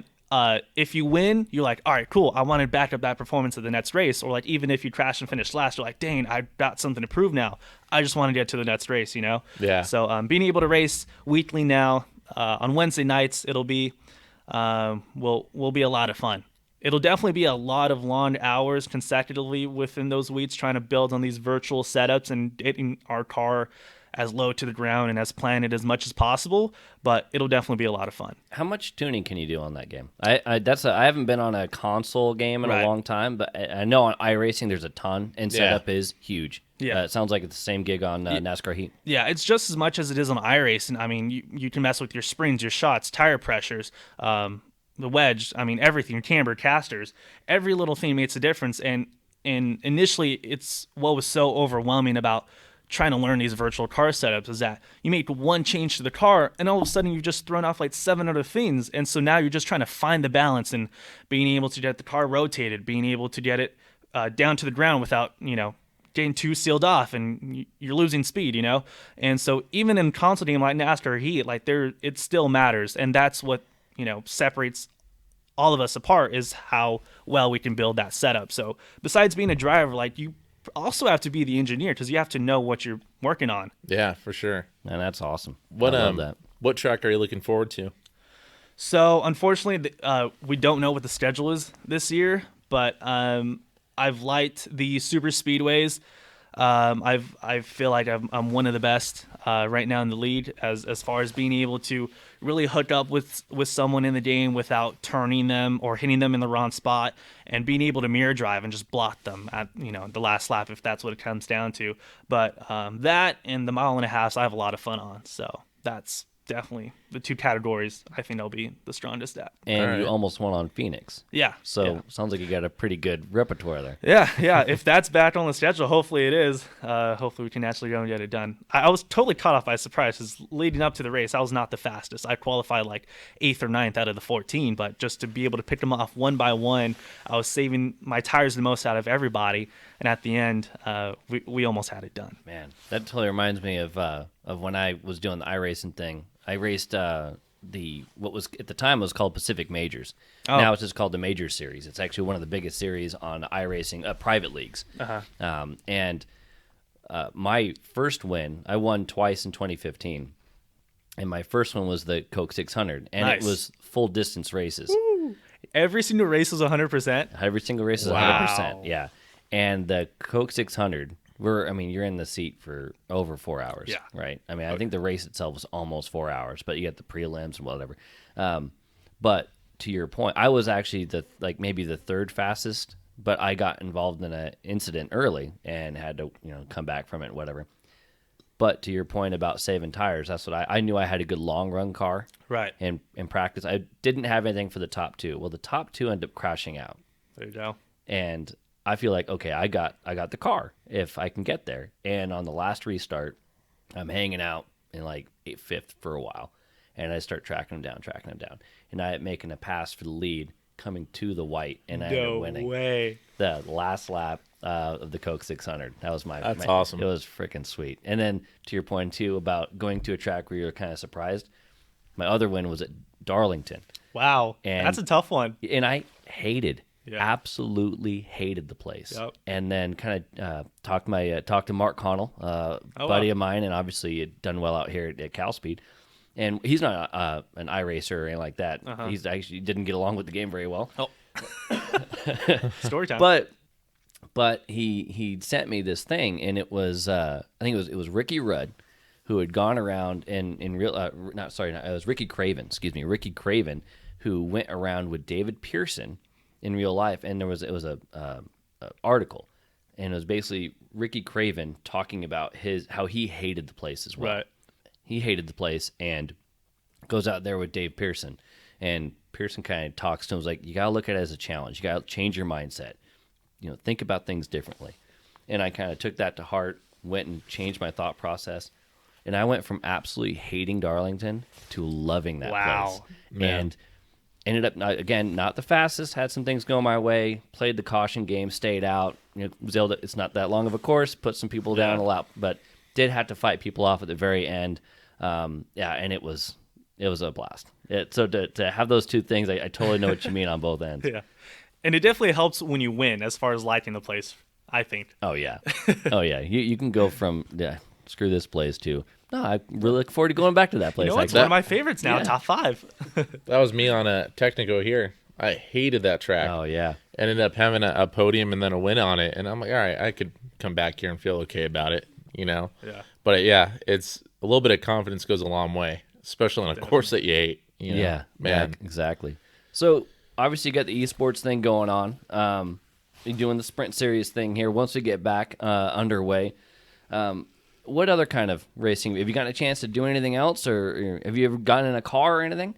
if you win, you're like, all right, cool, I want to back up that performance at the next race. Or like even if you crash and finish last, you're like, dang, I got something to prove now. I just want to get to the next race, you know? Yeah. So being able to race weekly now on Wednesday nights, it'll be will be a lot of fun. It'll definitely be a lot of long hours consecutively within those weeks trying to build on these virtual setups and getting our car as low to the ground and as planted as much as possible, but it'll definitely be a lot of fun. How much tuning can you do on that game? I haven't been on a console game in a long time, but I know on iRacing there's a ton, and setup is huge. Yeah, it sounds like it's the same gig on NASCAR Heat. Yeah, it's just as much as it is on iRacing. I mean, you can mess with your springs, your shots, tire pressures, the wedge, I mean, everything, your camber, casters, every little thing makes a difference. And initially, it's what was so overwhelming about trying to learn these virtual car setups is that you make one change to the car, and all of a sudden you've just thrown off like 7 other things. And so now you're just trying to find the balance and being able to get the car rotated, being able to get it down to the ground without, getting too sealed off, and you're losing speed, And so even in console game like NASCAR Heat, like it still matters, and that's what separates all of us apart is how well we can build that setup. So besides being a driver, like you also have to be the engineer because you have to know what you're working on. Yeah, for sure. And that's awesome. I love that. What track are you looking forward to? So unfortunately, we don't know what the schedule is this year, but I've liked the super speedways. I feel like I'm one of the best right now in the league as far as being able to really hook up with someone in the game without turning them or hitting them in the wrong spot, and being able to mirror drive and just block them at the last lap if that's what it comes down to. But that and the 1.5 miles I have a lot of fun on, so that's definitely the two categories I think they'll be the strongest at. And you almost won on Phoenix. Yeah. So sounds like you got a pretty good repertoire there. Yeah. If that's back on the schedule, hopefully it is. Hopefully we can actually go and get it done. I was totally caught off by surprise because leading up to the race, I was not the fastest. I qualified like 8th or 9th out of the 14, but just to be able to pick them off one by one, I was saving my tires the most out of everybody. And at the end, we almost had it done. Man, that totally reminds me of when I was doing the iRacing thing. I raced what was at the time was called Pacific Majors. Oh. Now it's just called the Major Series. It's actually one of the biggest series on iRacing, private leagues. And my first win, I won twice in 2015, and my first one was the Coke 600, and Nice. it was full distance races. Woo. Every single race was 100%. Every single race is 100%. Yeah, and the Coke 600. You're in the seat for over 4 hours, right? I mean, I think the race itself was almost 4 hours, but you get the prelims and whatever. But to your point, I was actually maybe the third fastest, but I got involved in an incident early and had to, come back from it, whatever. But to your point about saving tires, that's what I knew I had a good long run car, Right. And in practice, I didn't have anything for the top two. Well, the top two ended up crashing out. There you go. And I feel like, okay, I got the car if I can get there. And on the last restart, I'm hanging out in like 5th for a while, and I start tracking them down, and I am making a pass for the lead, coming to the white, and I ended up winning. No way. The last lap of the Coke 600. That was That's awesome. It was freaking sweet. And then to your point too about going to a track where you're kind of surprised, my other win was at Darlington. Wow. And that's a tough one. And I absolutely hated the place. Yep. And then kind of talked to Mark Connell, buddy of mine, and obviously had done well out here at Cal Speed. And he's not an iRacer or anything like that. He's actually didn't get along with the game very well. Oh. Story time. But he sent me this thing, and it was I think it was Ricky Rudd, who had gone around in real it was Ricky Craven, Ricky Craven, who went around with David Pearson in real life, and it was a article, and it was basically Ricky Craven talking about how he hated the place as well. Right. He hated the place and goes out there with Dave Pearson, and Pearson kind of talks to him, was like, you gotta look at it as a challenge. You gotta change your mindset. Think about things differently. And I kind of took that to heart, went and changed my thought process, and I went from absolutely hating Darlington to loving that place. Man. And ended up, not the fastest, had some things go my way, played the caution game, stayed out. Was able to, it's not that long of a course, put some people down a lot, but did have to fight people off at the very end. And it was a blast. So to have those two things, I totally know what you mean on both ends. Yeah. And it definitely helps when you win as far as liking the place, I think. Oh, yeah. You can go from, screw this place to, no, I really look forward to going back to that place. It's one of my favorites now, top 5. That was me on a Technico here. I hated that track. Oh, yeah. Ended up having a podium and then a win on it. And I'm like, all right, I could come back here and feel okay about it, Yeah. But it's a little bit of confidence goes a long way, especially on a course that you hate. Yeah, man. Yeah, exactly. So obviously you got the eSports thing going on. You're doing the Sprint Series thing here. Once we get back underway, what other kind of racing? Have you gotten a chance to do anything else, or have you ever gotten in a car or anything?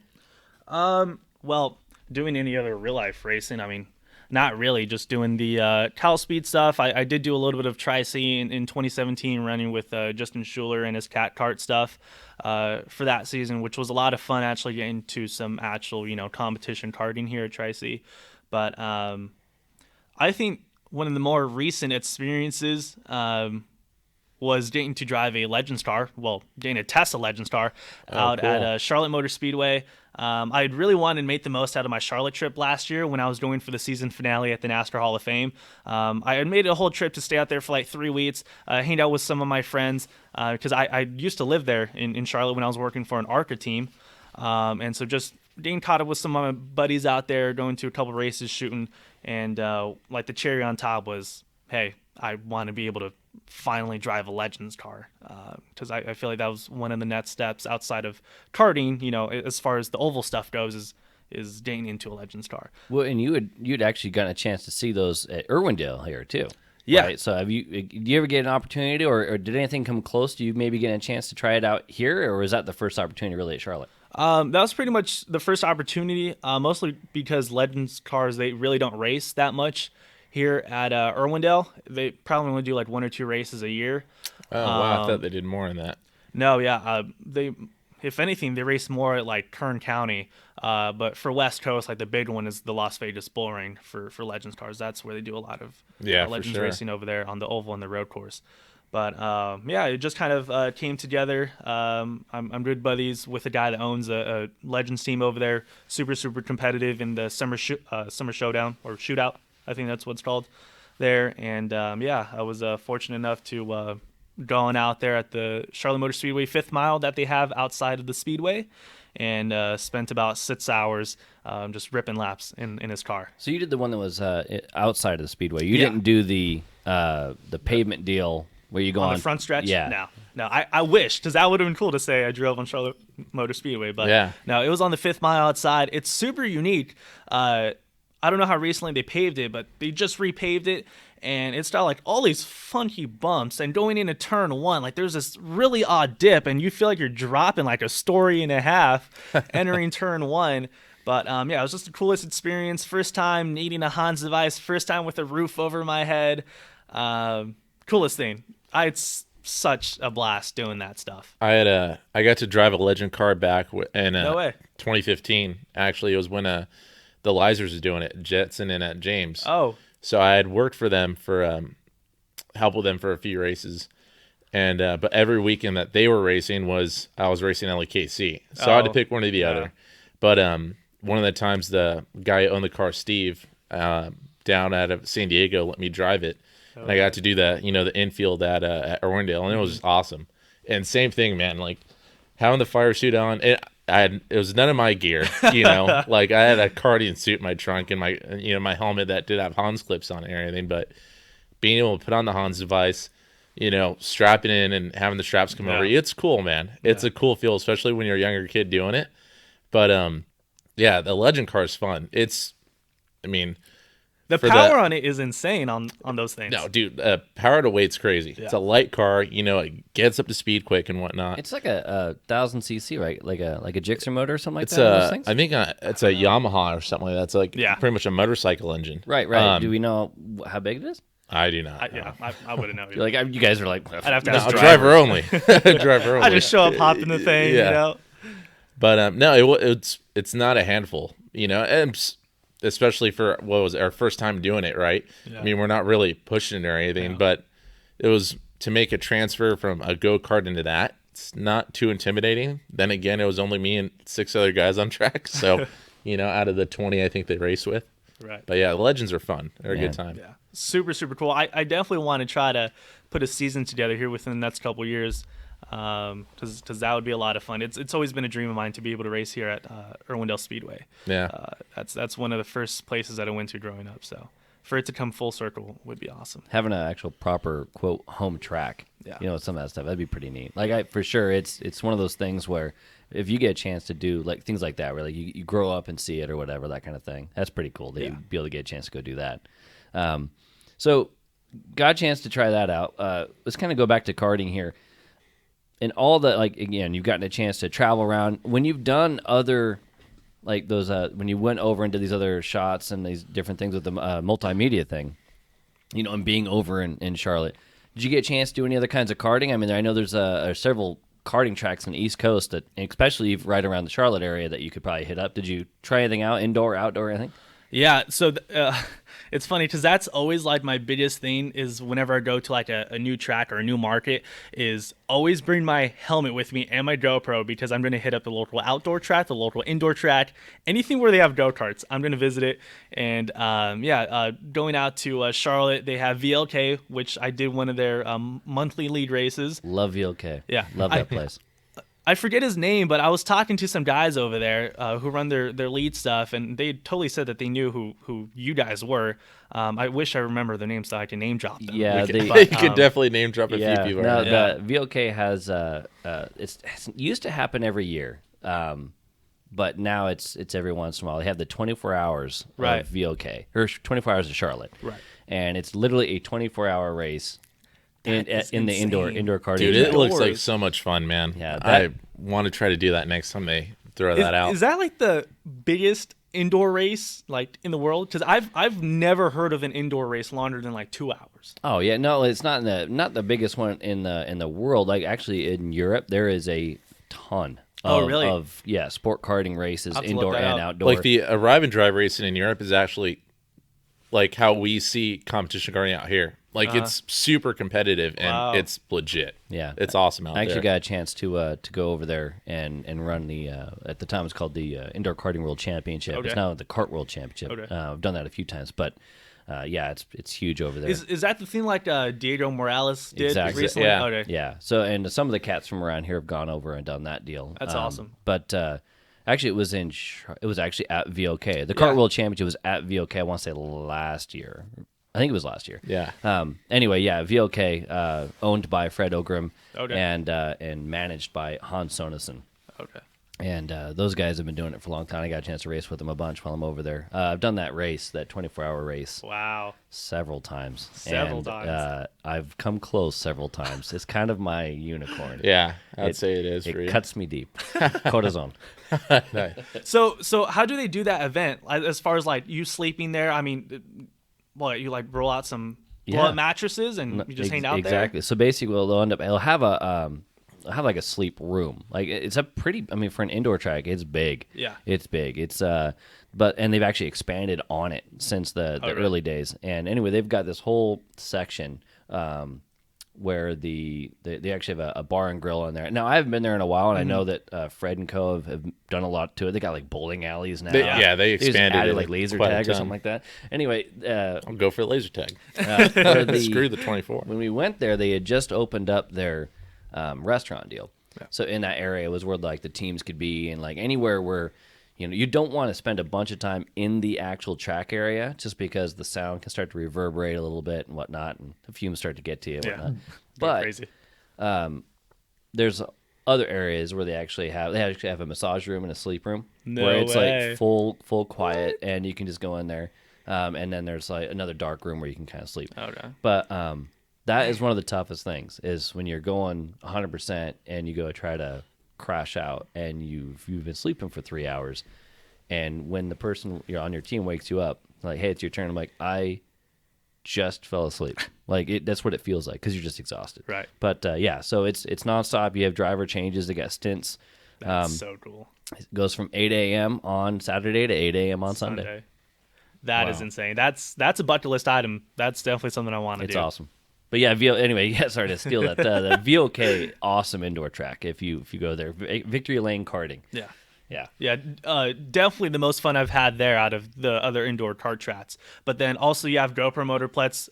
Well, doing any other real life racing, I mean, not really. Just doing the Cal Speed stuff. I did do a little bit of Tri-C in 2017, running with Justin Schuler and his cat kart stuff for that season, which was a lot of fun. Actually, getting into some actual competition karting here at Tri-C. But I think one of the more recent experiences was getting to drive a Legends car. Well, getting to test a Legends car out cool. at Charlotte Motor Speedway. I had really wanted to make the most out of my Charlotte trip last year when I was going for the season finale at the NASCAR Hall of Fame. I had made a whole trip to stay out there for like 3 weeks, hang out with some of my friends, because I used to live there in Charlotte when I was working for an ARCA team. And so just getting caught up with some of my buddies out there, going to a couple races, shooting, and like the cherry on top was, hey, I want to be able to finally drive a Legends car, because I feel like that was one of the next steps outside of karting, as far as the oval stuff goes, is getting into a Legends car. Well, and you'd actually gotten a chance to see those at Irwindale here too. Yeah. Right? So do you ever get an opportunity, or did anything come close to you maybe getting a chance to try it out here, or was that the first opportunity really at Charlotte? That was pretty much the first opportunity, mostly because Legends cars, they really don't race that much here at Irwindale. They probably only do like 1 or 2 races a year. Oh, wow. I thought they did more in that. No, yeah. If anything, they race more at like Kern County. But for West Coast, like the big one is the Las Vegas Bull Ring for Legends cars. That's where they do a lot of Legends racing over there on the oval and the road course. But it just kind of came together. I'm good buddies with a guy that owns a Legends team over there. Super, super competitive in the summer showdown or shootout. I think that's what it's called there. And I was fortunate enough to going out there at the Charlotte Motor Speedway 5th mile that they have outside of the Speedway, and spent about 6 hours just ripping laps in his car. So you did the one that was outside of the Speedway. You didn't do the pavement deal where you go on the front stretch. Yeah. No. I wish, because that would have been cool to say I drove on Charlotte Motor Speedway, but no, it was on the 5th mile outside. It's super unique. I don't know how recently they paved it, but they just repaved it, and it's got like all these funky bumps, and going into turn 1, like there's this really odd dip, and you feel like you're dropping like a story and a half entering turn 1. But it was just the coolest experience. First time needing a Hans device, first time with a roof over my head. Coolest thing. I had such a blast doing that stuff. I got to drive a Legend car back in No way. 2015. Actually, it was when the Lysers was doing it, Jetson and at James. Oh. So I had worked for them for help with them for a few races, and but every weekend that they were racing I was racing LKC, so I had to pick one or the other. But one of the times the guy who owned the car, Steve, down out of San Diego, let me drive it, and I got to do the infield at Irwindale, and it was just awesome. And same thing, man, like having the fire suit on. It was none of my gear, like I had a Karting suit in my trunk and my helmet that did have Hans clips on it and everything, but being able to put on the Hans device, strapping in and having the straps come over, it's cool, man. It's a cool feel, especially when you're a younger kid doing it. But the Legend car is fun. The power on it is insane on those things. No, dude, power to weight's crazy. Yeah. It's a light car, it gets up to speed quick and whatnot. It's like a 1,000 cc, right? Like a Gixxer motor or something like that. I think it's a Yamaha or something like that. It's like pretty much a motorcycle engine. Right. Do we know how big it is? I do not. I wouldn't know. You guys are like, I'd have to ask driver only. Driver only. I just show up, hop in the thing, But no, it's not a handful, and especially for what was our first time doing it, right? Yeah. I mean, we're not really pushing it or anything, but it was to make a transfer from a go-kart into that. It's not too intimidating. Then again, it was only me and 6 other guys on track. So, out of the 20 I think they race with. Right. But yeah, the Legends are fun. They're a good time. Yeah. Super, super cool. I definitely want to try to put a season together here within the next couple of years. Because that would be a lot of fun. It's always been a dream of mine to be able to race here at Irwindale Speedway. Yeah, that's one of the first places that I went to growing up. So for it to come full circle would be awesome. Having an actual proper quote home track, some of that stuff, that'd be pretty neat. Like for sure, it's one of those things where if you get a chance to do like things like that, where like you grow up and see it or whatever, that kind of thing, that's pretty cool. That you'd be able to get a chance to go do that. So got a chance to try that out. Let's kind of go back to karting here. And all the, like, again, you've gotten a chance to travel around. When you've done other, like those, when you went over into these other shots and these different things with the multimedia thing, and being over in Charlotte, did you get a chance to do any other kinds of karting? I mean, I know there's several karting tracks on the East Coast, that, especially right around the Charlotte area, that you could probably hit up. Did you try anything out, indoor, outdoor, anything? Yeah, so it's funny because that's always like my biggest thing is whenever I go to like a new track or a new market is always bring my helmet with me and my GoPro, because I'm going to hit up the local outdoor track, the local indoor track, anything where they have go-karts, I'm going to visit it. And going out to Charlotte, they have VLK, which I did one of their monthly lead races. Love VLK. Yeah. Love that place. I forget his name, but I was talking to some guys over there who run their lead stuff, and they totally said that they knew who you guys were. I wish I remember their names so I can name drop them. Yeah, you could definitely name drop a few people. No, the VLK has it used to happen every year, but now it's every once in a while. They have the 24 hours of VLK, or 24 hours of Charlotte. Right. and it's literally a 24-hour race in the indoor karting. Dude, it looks like so much fun, man. Yeah, I want to try to do that next time they throw that out. Is that like the biggest indoor race like in the world? Because I've never heard of an indoor race longer than like 2 hours. Oh yeah, no, it's not the biggest one in the world. Like actually in Europe, there is a ton. Of sport karting races, indoor and outdoor. Like the arrive and drive racing in Europe is actually like how we see competition karting out here. Like it's super competitive and it's legit. Yeah, it's awesome out there. I actually got a chance to go over there and run the at the time it was called the Indoor Karting World Championship. Okay. It's now the Kart World Championship. Okay. I've done that a few times, but it's huge over there. Is that the thing like Diego Morales did recently? Yeah. Okay. Yeah. So and some of the cats from around here have gone over and done that deal. That's awesome. But actually, it was actually at VOK. The Kart World Championship was at VOK. I want to say last year. I think it was last year. Yeah. Anyway, VOK, owned by Fred Ogrim Okay. and managed by Hans Sonesson. Okay. And those guys have been doing it for a long time. I got a chance to race with them a bunch while I'm over there. I've done that race, that 24-hour race. Wow. Several times. Several times. I've come close several times. It's kind of my unicorn. Yeah, I'd say it is for you. It cuts me deep. Cortisone. So how do they do that event? As far as like you sleeping there, I mean, you like roll out some blow-up mattresses and you just hang out there? Exactly. So basically, they'll have like a sleep room. Like it's a pretty. I mean, for an indoor track, it's big. Yeah, it's big. It's and they've actually expanded on it since the early days. And anyway, they've got this whole section where they actually have a bar and grill in there. Now I haven't been there in a while, and I know that Fred and Co have done a lot to it. They got like bowling alleys now. They expanded it, like laser tag or something like that. Anyway, I'll go for laser tag. Screw the 24. When we went there, they had just opened up their restaurant deal. Yeah. So in that area was where like the teams could be, and like anywhere where you don't want to spend a bunch of time in the actual track area just because the sound can start to reverberate a little bit and whatnot, and the fumes start to get to you and whatnot. But crazy. There's other areas where they actually have a massage room and a sleep room where it's like full quiet, and you can just go in there. And then there's like another dark room where you can kind of sleep. Okay. But that is one of the toughest things is when you're going 100% and you go try to crash out and you've been sleeping for 3 hours, and when the person on your team wakes you up like, hey, it's your turn, I'm like, I just fell asleep. Like that's what it feels like because you're just exhausted. Right. But so it's nonstop. You have driver changes. They got stints. That's so cool. It goes from 8 a.m. on Saturday to 8 a.m. on Sunday. That is insane. That's a bucket list item. That's definitely something I want to do. It's awesome. But yeah, sorry to steal that. The VOK, awesome indoor track if you go there. Victory Lane Karting. Yeah, definitely the most fun I've had there out of the other indoor kart tracks. But then also you have GoPro Motorplex.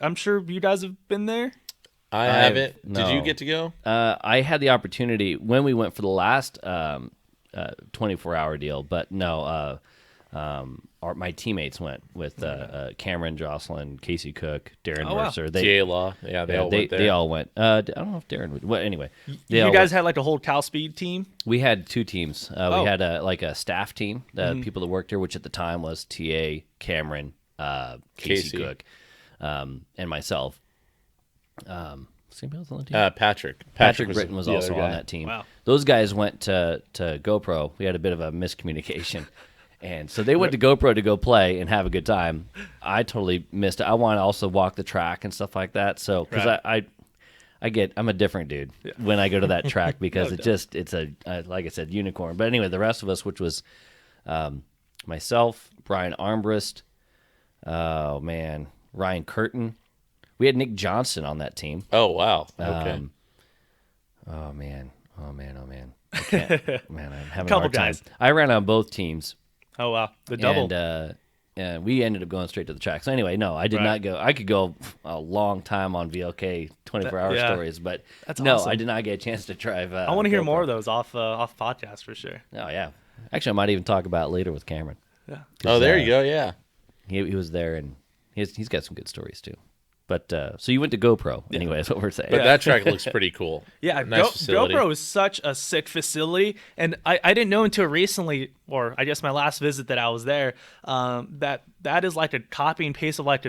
I'm sure you guys have been there. I haven't. No. Did you get to go? I had the opportunity when we went for the last 24-hour deal, but no. My teammates went with Cameron, Jocelyn, Casey Cook, Darren Mercer. TA Law. Yeah, they all went there. They all went. I don't know if Darren would. Well, anyway. You guys had like a whole Cal Speed team? We had two teams. We had a staff team, people that worked here, which at the time was TA, Cameron, Casey Cook, and myself. Else on the team? Patrick Britton was also on that team. Wow. Those guys went to GoPro. We had a bit of a miscommunication. And so they went to GoPro to go play and have a good time. I totally missed it. I want to also walk the track and stuff like that. So because I'm a different dude when I go to that track because it's a like I said, unicorn. But anyway, the rest of us, which was myself, Brian Armbrust, Ryan Curtin. We had Nick Johnston on that team. Oh wow. Okay. Oh man. I can't, man, I'm having a couple hard time. guys. I ran on both teams. Oh wow, the double. And we ended up going straight to the track. So anyway, no, I did not go. I could go a long time on VLK 24-hour stories, but awesome. I did not get a chance to drive. I want to hear more of those off podcast for sure. Oh yeah, actually, I might even talk about it later with Cameron. Yeah. Oh, there you go. Yeah. He was there, and he's got some good stories too. But so you went to GoPro anyway. That's what we're saying. But that track looks pretty cool. Yeah, nice facility. GoPro is such a sick facility, and I didn't know until recently, or I guess my last visit that I was there, that is like a copy and paste of like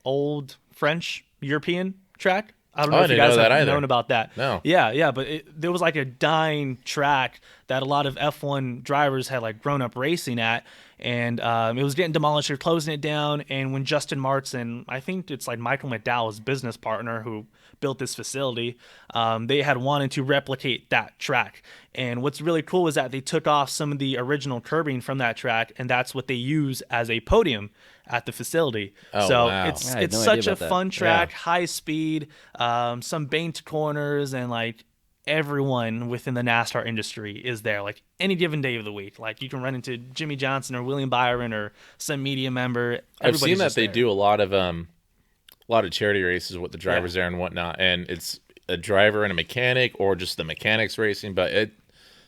old French European track. I don't Oh, know I if you didn't guys know that have either. known about that. No. Yeah, but there was like a dying track that a lot of F1 drivers had like grown up racing at, and it was getting demolished. They're closing it down, and when Justin Martin, I think it's like Michael McDowell's business partner who built this facility, they had wanted to replicate that track. And what's really cool is that they took off some of the original curbing from that track, and that's what they use as a podium at the facility. Oh, so wow. it's I had it's no such idea a about that. fun track, Yeah. high speed, some banked corners, and like everyone within the NASCAR industry is there. Like any given day of the week, like you can run into Jimmy Johnson or William Byron or some media member. I've seen Everybody's that just they there. do a lot of charity races with the drivers there and whatnot, and it's a driver and a mechanic or just the mechanics racing, but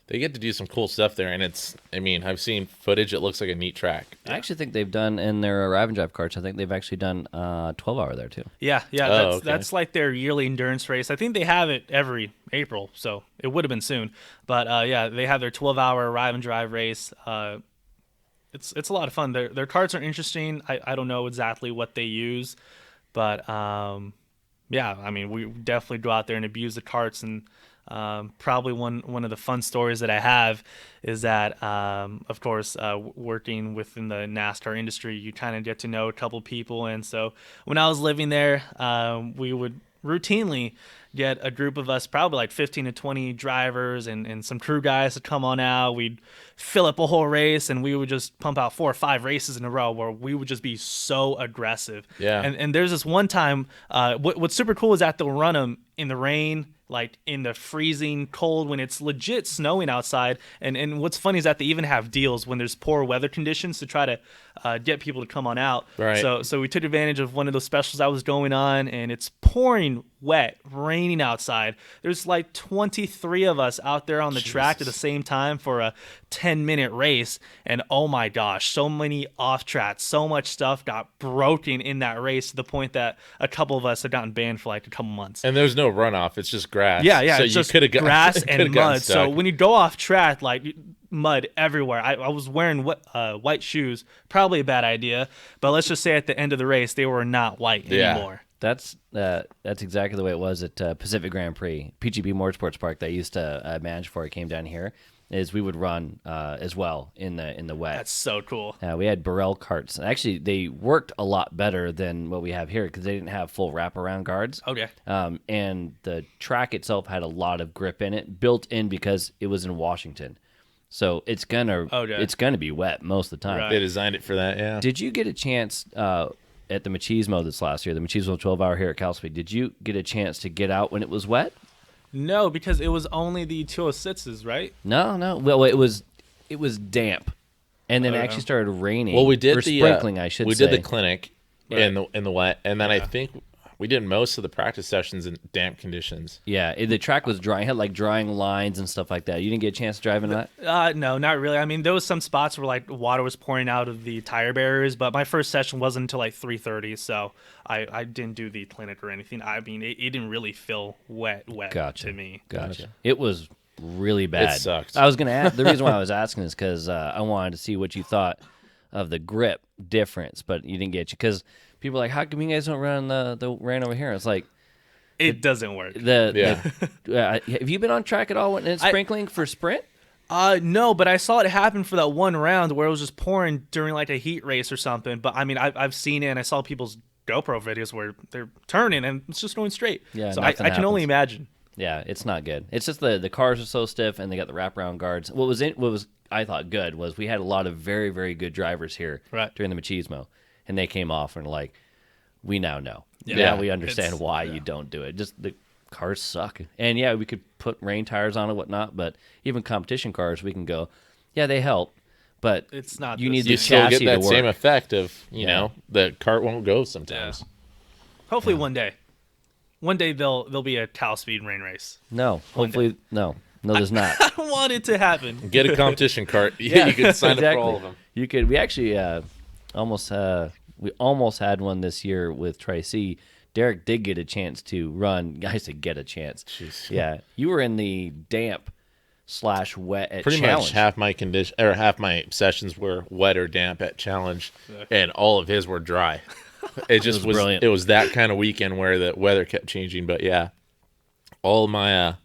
they get to do some cool stuff there, and I've seen footage. It looks like a neat track. I actually think they've done in their Arrive and Drive carts. I think they've actually done 12-hour there too. Yeah, Oh, okay. that's like their yearly endurance race. I think they have it every April, so it would have been soon. But yeah, they have their 12-hour Arrive and Drive race. It's a lot of fun. Their carts are interesting. I don't know exactly what they use, but yeah, I mean, we definitely go out there and abuse the carts. And probably one of the fun stories that I have is that, of course, working within the NASCAR industry, you kind of get to know a couple people. And so when I was living there, we would routinely get a group of us, probably like 15 to 20 drivers and some crew guys to come on out. We'd fill up a whole race, and we would just pump out 4 or 5 races in a row where we would just be so aggressive. Yeah. And there's this one time, what's super cool is that they'll run them in the rain, like in the freezing cold when it's legit snowing outside. And what's funny is that they even have deals when there's poor weather conditions to try to get people to come on out. Right. So we took advantage of one of those specials that was going on, and it's pouring wet, raining outside. There's like 23 of us out there on the track at the same time for a 10-minute race, and oh my gosh, so many off tracks, so much stuff got broken in that race to the point that a couple of us had gotten banned for like a couple months. And there's no runoff; it's just grass. Yeah, So it's you just could have grass and mud. So Stuck. when you go off track, like mud everywhere. I was wearing white shoes, probably a bad idea, but let's just say at the end of the race they were not white anymore. That's exactly the way it was at Pacific Grand Prix. PGP Motorsports Park that I used to manage before I came down here, is we would run as well in the wet. That's so cool. We had Burrell carts. Actually, they worked a lot better than what we have here because they didn't have full wraparound guards. Okay. And the track itself had a lot of grip in it, built in because it was in Washington. So it's gonna be wet most of the time. Right. They designed it for that. Yeah. Did you get a chance at the Machismo this last year, the Machismo 12-hour here at Cal Speed? Did you get a chance to get out when it was wet? No, because it was only the 206s, right? No. Well, it was damp, and then it yeah. actually started raining. Well, we did or the sprinkling, I should we say. did the clinic in the wet, and then I think we did most of the practice sessions in damp conditions. Yeah, the track was dry. It had like drying lines and stuff like that. You didn't get a chance to drive in that? No, not really. I mean, there was some spots where like water was pouring out of the tire barriers, but my first session wasn't until like 3:30, so I didn't do the clinic or anything. I mean, it didn't really feel wet Gotcha. to me. Gotcha. It was really bad. It sucked. I was going to ask. The reason why I was asking is because I wanted to see what you thought of the grip difference, but you didn't get you because people are like, how come you guys don't run the rain over here? It's like It doesn't work. Have you been on track at all when it's sprinkling for sprint? No, but I saw it happen for that one round where it was just pouring during like a heat race or something. But I mean, I've seen it, and I saw people's GoPro videos where they're turning and it's just going straight. Yeah, so I can only imagine. Yeah, it's not good. It's just the cars are so stiff, and they got the wraparound guards. What was I thought good was we had a lot of very, very good drivers here during the Machismo, and they came off and were like, we now know. Yeah. Now we understand why you don't do it. Just the cars suck. And yeah, we could put rain tires on it, whatnot, but even competition cars, we can go, yeah, they help, but it's not. You need You the still chassis get that to work. same effect of the cart won't go sometimes. Hopefully one day. One day there'll be a Cal Speed rain race. No, hopefully no. No, there's not. I want it to happen. Get a competition cart. Yeah, you can sign up for all of them. You could. We actually almost had one this year with Tri-C. Derek did get a chance to run. I said get a chance. Jeez. Yeah, you were in the damp/wet at Pretty Challenge. much half my sessions were wet or damp at Challenge, and all of his were dry. It just was brilliant. it was that kind of weekend where the weather kept changing. But yeah, all of my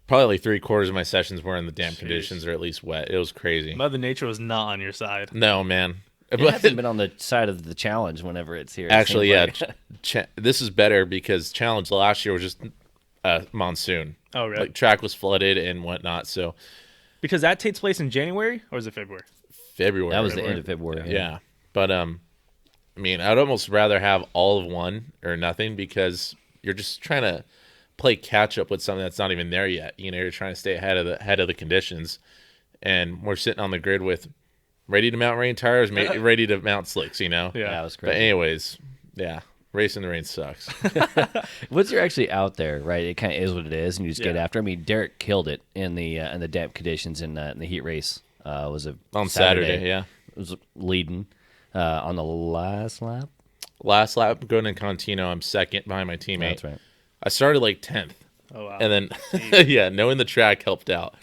probably 3/4 of my sessions were in the damp conditions or at least wet. It was crazy. Mother Nature was not on your side. No, man. It hasn't been on the side of the challenge whenever it's here. Actually, yeah. Like. This is better because challenge last year was just monsoon. Oh, really? Like track was flooded and whatnot. So Because that takes place in January, or is it February? February. That was the end of February. Yeah. But I mean, I'd almost rather have all of one or nothing because you're just trying to play catch up with something that's not even there yet. You know, you're trying to stay ahead of the conditions, and we're sitting on the grid with ready to mount rain tires, ready to mount slicks. You know. Yeah, that was crazy. But anyways, yeah, racing in the rain sucks. Once you're actually out there, right? It kind of is what it is, and you just get after. I mean, Derek killed it in the damp conditions in the heat race. Was it On Saturday? Yeah, it was leading on the last lap. Last lap going in Contino, I'm second behind my teammate. That's right. I started like 10th. Oh, wow. And then, yeah, knowing the track helped out,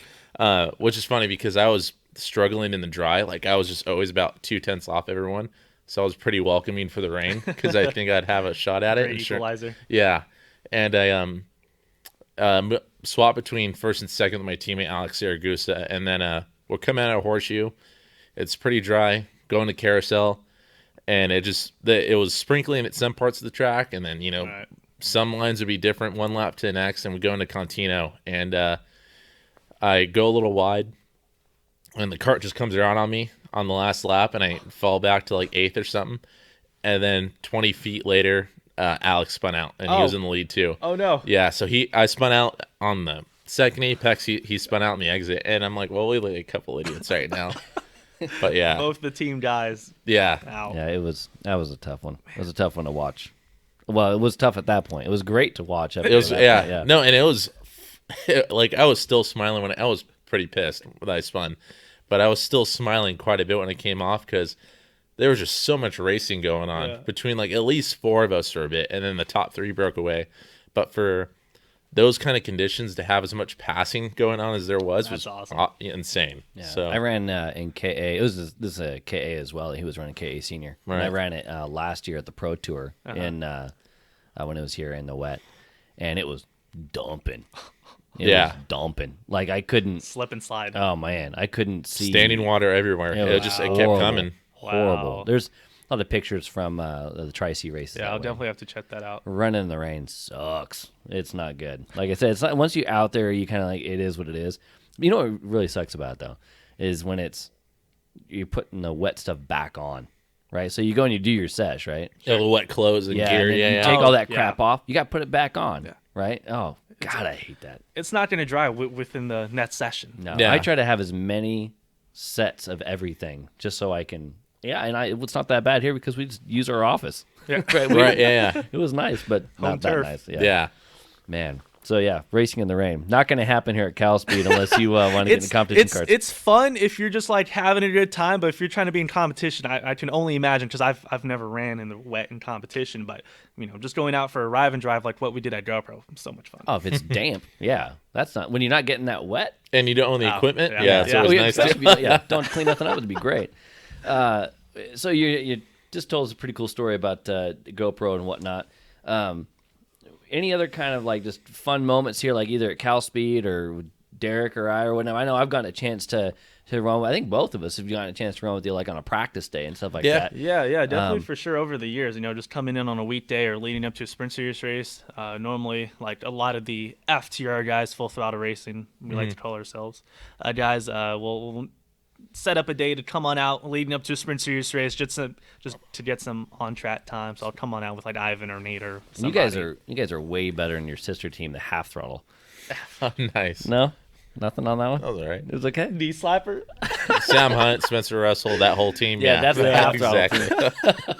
which is funny because I was struggling in the dry. Like I was just always about 2/10 off everyone. So I was pretty welcoming for the rain because I think I'd have a shot at it. Great equalizer. Yeah. And I swapped between first and second with my teammate, Alex Saragusa. And then we're coming out of Horseshoe. It's pretty dry, going to Carousel. And it was sprinkling at some parts of the track. And then, Right. some lines would be different one lap to the next, and we go into Contino, and I go a little wide, and the cart just comes around on me on the last lap, and I fall back to like 8th or something, and then 20 feet later, Alex spun out, and he was in the lead too. Oh, no. Yeah, so I spun out on the second apex, he spun out in the exit, and I'm like, well, we're like a couple idiots right now. But yeah. Both the team guys. Yeah. Ow. Yeah, that was a tough one. It was a tough one to watch. Well, it was tough at that point. It was great to watch. It was, yeah. No, and it was like I was still smiling when I was pretty pissed when I spun, but I was still smiling quite a bit when I came off because there was just so much racing going on between like at least 4 of us for a bit, and then the top 3 broke away. But for those kind of conditions to have as much passing going on as there was awesome. Insane. Yeah. So I ran in KA. This is a KA as well. He was running KA Senior. Right. And I ran it last year at the Pro Tour in when it was here in the wet, and it was dumping. It was dumping. Like I couldn't Slip and slide. Oh man, I couldn't see standing water everywhere. It kept coming. Horrible. Wow. There's a lot of pictures from the Tri-C races. Yeah, I'll definitely have to check that out. Running in the rain sucks. It's not good. Like I said, it's not, once you're out there, you kind of like, it is what it is. You know what really sucks about it, though, is when you're putting the wet stuff back on, right? So you go and you do your sesh, right? Yeah, the wet clothes and gear. And then Yeah, you take all that crap off. You got to put it back on, right? Oh, God, I hate that. It's not going to dry within the net session. No, Yeah. I try to have as many sets of everything just so I can. Yeah, and it's not that bad here because we just use our office. Yeah. Right, yeah. It was nice, but not that turf. nice. Yeah. Man. So, yeah, racing in the rain. Not going to happen here at Cal Speed unless you want to get in competition carts. It's fun if you're just like having a good time, but if you're trying to be in competition, I can only imagine because I've never ran in the wet in competition, but just going out for a ride and drive like what we did at GoPro, so much fun. Oh, if it's damp, yeah. That's not when you're not getting that wet. And you don't own the equipment? yeah. So it's nice. Don't clean nothing up. It'd be great. So you just told us a pretty cool story about GoPro and whatnot. Any other kind of like just fun moments here, like either at Cal Speed or Derek or I or whatnot? I know I've gotten a chance to run. I think both of us have gotten a chance to run with you, like on a practice day and stuff like that. Yeah, definitely for sure. Over the years, just coming in on a weekday or leading up to a sprint series race. Normally, like a lot of the FTR guys, full throttle racing, we like to call ourselves, guys will set up a day to come on out leading up to a sprint series race just to get some on track time. So I'll come on out with like Ivan or Nate or somebody. You guys are way better than your sister team, the half throttle. Oh, nice. No, nothing on that one. That was all right. It was okay. knee slapper. Sam Hunt, Spencer Russell, that whole team. Yeah, that's the half throttle. Exactly.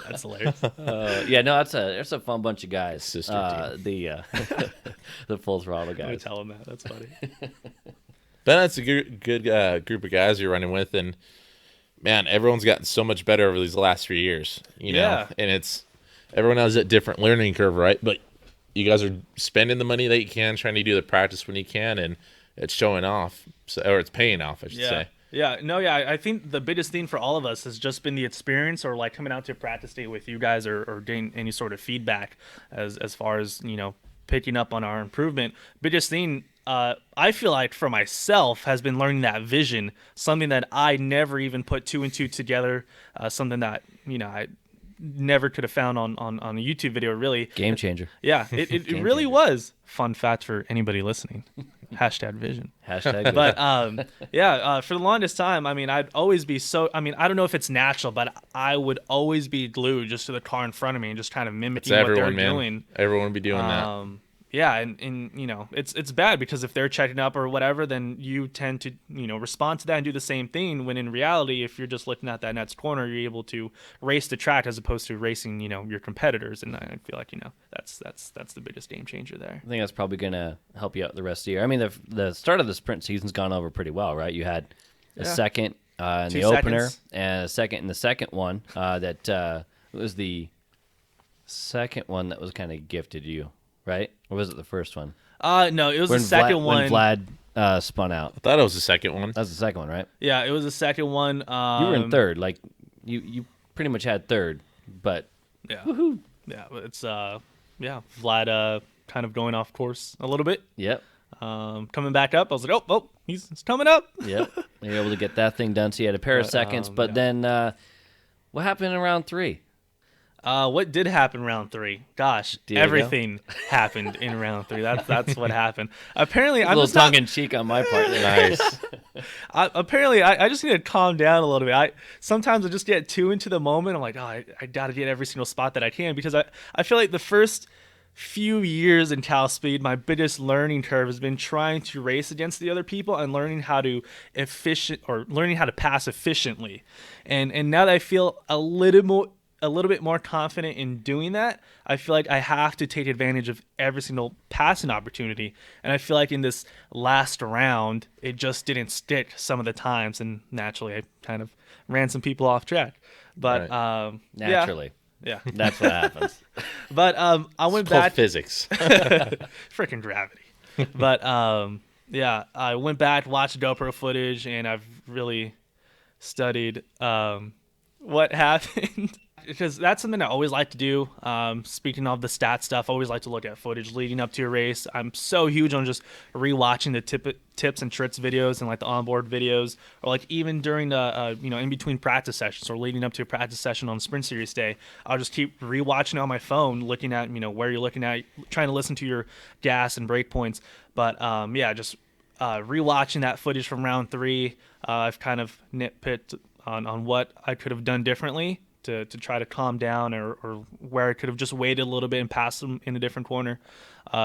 That's hilarious. That's a fun bunch of guys. Sister team. The full throttle Let me guys. tell him that. That's funny. But that's a good group of guys you're running with, and man, everyone's gotten so much better over these last 3 years. You know, and everyone has a different learning curve, right? But you guys are spending the money that you can, trying to do the practice when you can, and it's showing off. Or it's paying off, I should say. Yeah, no, yeah. I think the biggest thing for all of us has just been the experience, or like coming out to practice day with you guys, or getting any sort of feedback as far as picking up on our improvement. Biggest thing, I feel like for myself, has been learning that vision, something that I never even put two and two together, something that I never could have found on a YouTube video. Really, Game changer. yeah, it really was. Fun fact for anybody listening. Hashtag vision. Hashtag. But for the longest time, I mean, I'd always be I don't know if it's natural, but I would always be glued just to the car in front of me and just kind of mimicking what they're doing. Everyone would be doing that. Yeah, and it's bad because if they're checking up or whatever, then you tend to respond to that and do the same thing. When in reality, if you're just looking at that next corner, you're able to race the track as opposed to racing your competitors. And I feel like that's the biggest game changer there. I think that's probably gonna help you out the rest of the year. I mean, the start of the sprint season's gone over pretty well, right? You had a second in the opener and a second in the second one. That was the second one that was kind of gifted you. Right? Or was it the first one? No, it was the second one. When Vlad spun out. I thought it was the second one. That's the second one, right? Yeah, it was the second one. You were in third. Like, you pretty much had third, but... Yeah. Woohoo! Yeah, it's, Vlad kind of going off course a little bit. Yep. Coming back up, I was like, oh, he's coming up. Yep. You were able to get that thing done, so you had a pair of seconds, but then what happened in round 3? What did happen round 3? Gosh, Diego? Everything happened in round 3. That's what happened. Apparently, I'm a little tongue in cheek on my part. Nice. Apparently, I just need to calm down a little bit. Sometimes I just get too into the moment. I'm like, I got to get every single spot that I can, because I feel like the first few years in Cal Speed, my biggest learning curve has been trying to race against the other people and learning how to pass efficiently. And now that I feel a little bit more confident in doing that, I feel like I have to take advantage of every single passing opportunity. And I feel like in this last round, it just didn't stick some of the times, and naturally I kind of ran some people off track. But naturally. Yeah. That's what happens. But I went back. Physics. Freaking gravity. But I went back, watched GoPro footage, and I've really studied what happened. Because that's something I always like to do. Speaking of the stat stuff, I always like to look at footage leading up to a race. I'm so huge on just rewatching the tips and tricks videos and like the onboard videos, or like even during the in between practice sessions or leading up to a practice session on Sprint Series day. I'll just keep rewatching it on my phone, looking at where you're looking at, trying to listen to your gas and brake points. But just rewatching that footage from round 3, I've kind of nitpicked on what I could have done differently to try to calm down, or where I could have just waited a little bit and passed them in a different corner.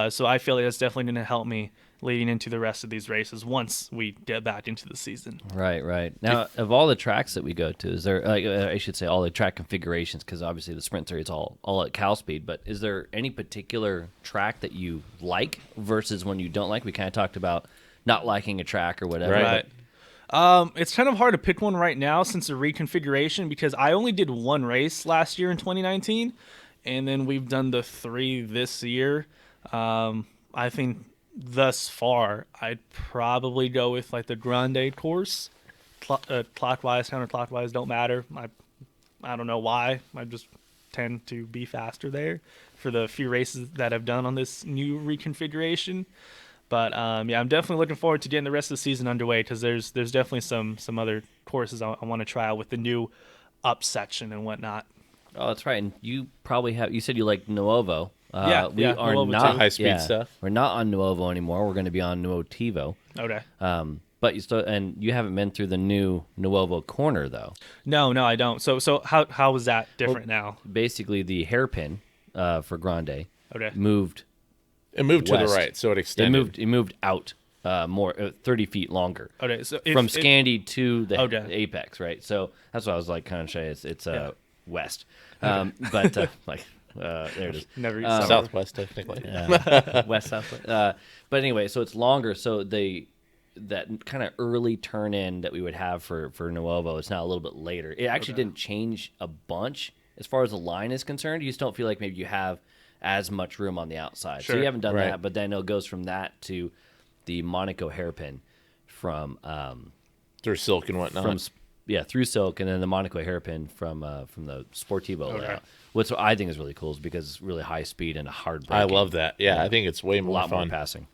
So I feel like that's definitely going to help me leading into the rest of these races once we get back into the season. Right. Now, of all the tracks that we go to, is there, I should say all the track configurations, because obviously the Sprint Series is all at Cal Speed, but is there any particular track that you like versus one you don't like? We kind of talked about not liking a track or whatever. Right. It's kind of hard to pick one right now since the reconfiguration, because I only did one race last year in 2019, and then we've done the 3 this year. I think thus far I'd probably go with like the Grande course. Clockwise, counterclockwise don't matter. I don't know why. I just tend to be faster there for the few races that I've done on this new reconfiguration. But I'm definitely looking forward to getting the rest of the season underway, because there's definitely some other courses I want to try out with the new up section and whatnot. Oh, that's right. And you probably have. You said you like Nuovo. We are Nuovo not too. High speed stuff. We're not on Nuovo anymore. We're going to be on Nuotivo. Okay. But you haven't been through the new Nuovo corner though. No, I don't. So how was that different now? Basically, the hairpin for Grande moved. It moved west. to the right, so it extended. It moved out more, 30 feet longer. Okay, so from Scandi to the apex, right? So that's what I was like, kind of shy. It's west, but there it is. Never southwest, technically. West southwest. But anyway, so it's longer. So that kind of early turn in that we would have for Nuovo, it's now a little bit later. It actually didn't change a bunch as far as the line is concerned. You just don't feel like maybe you have as much room on the outside. Sure. So you haven't done that, but then it goes from that to the Monaco hairpin from through silk and whatnot. Through silk, and then the Monaco hairpin from the Sportivo layout. What I think is really cool is because it's really high speed and hard braking. I love that. Yeah, I think it's way more lot fun. more passing.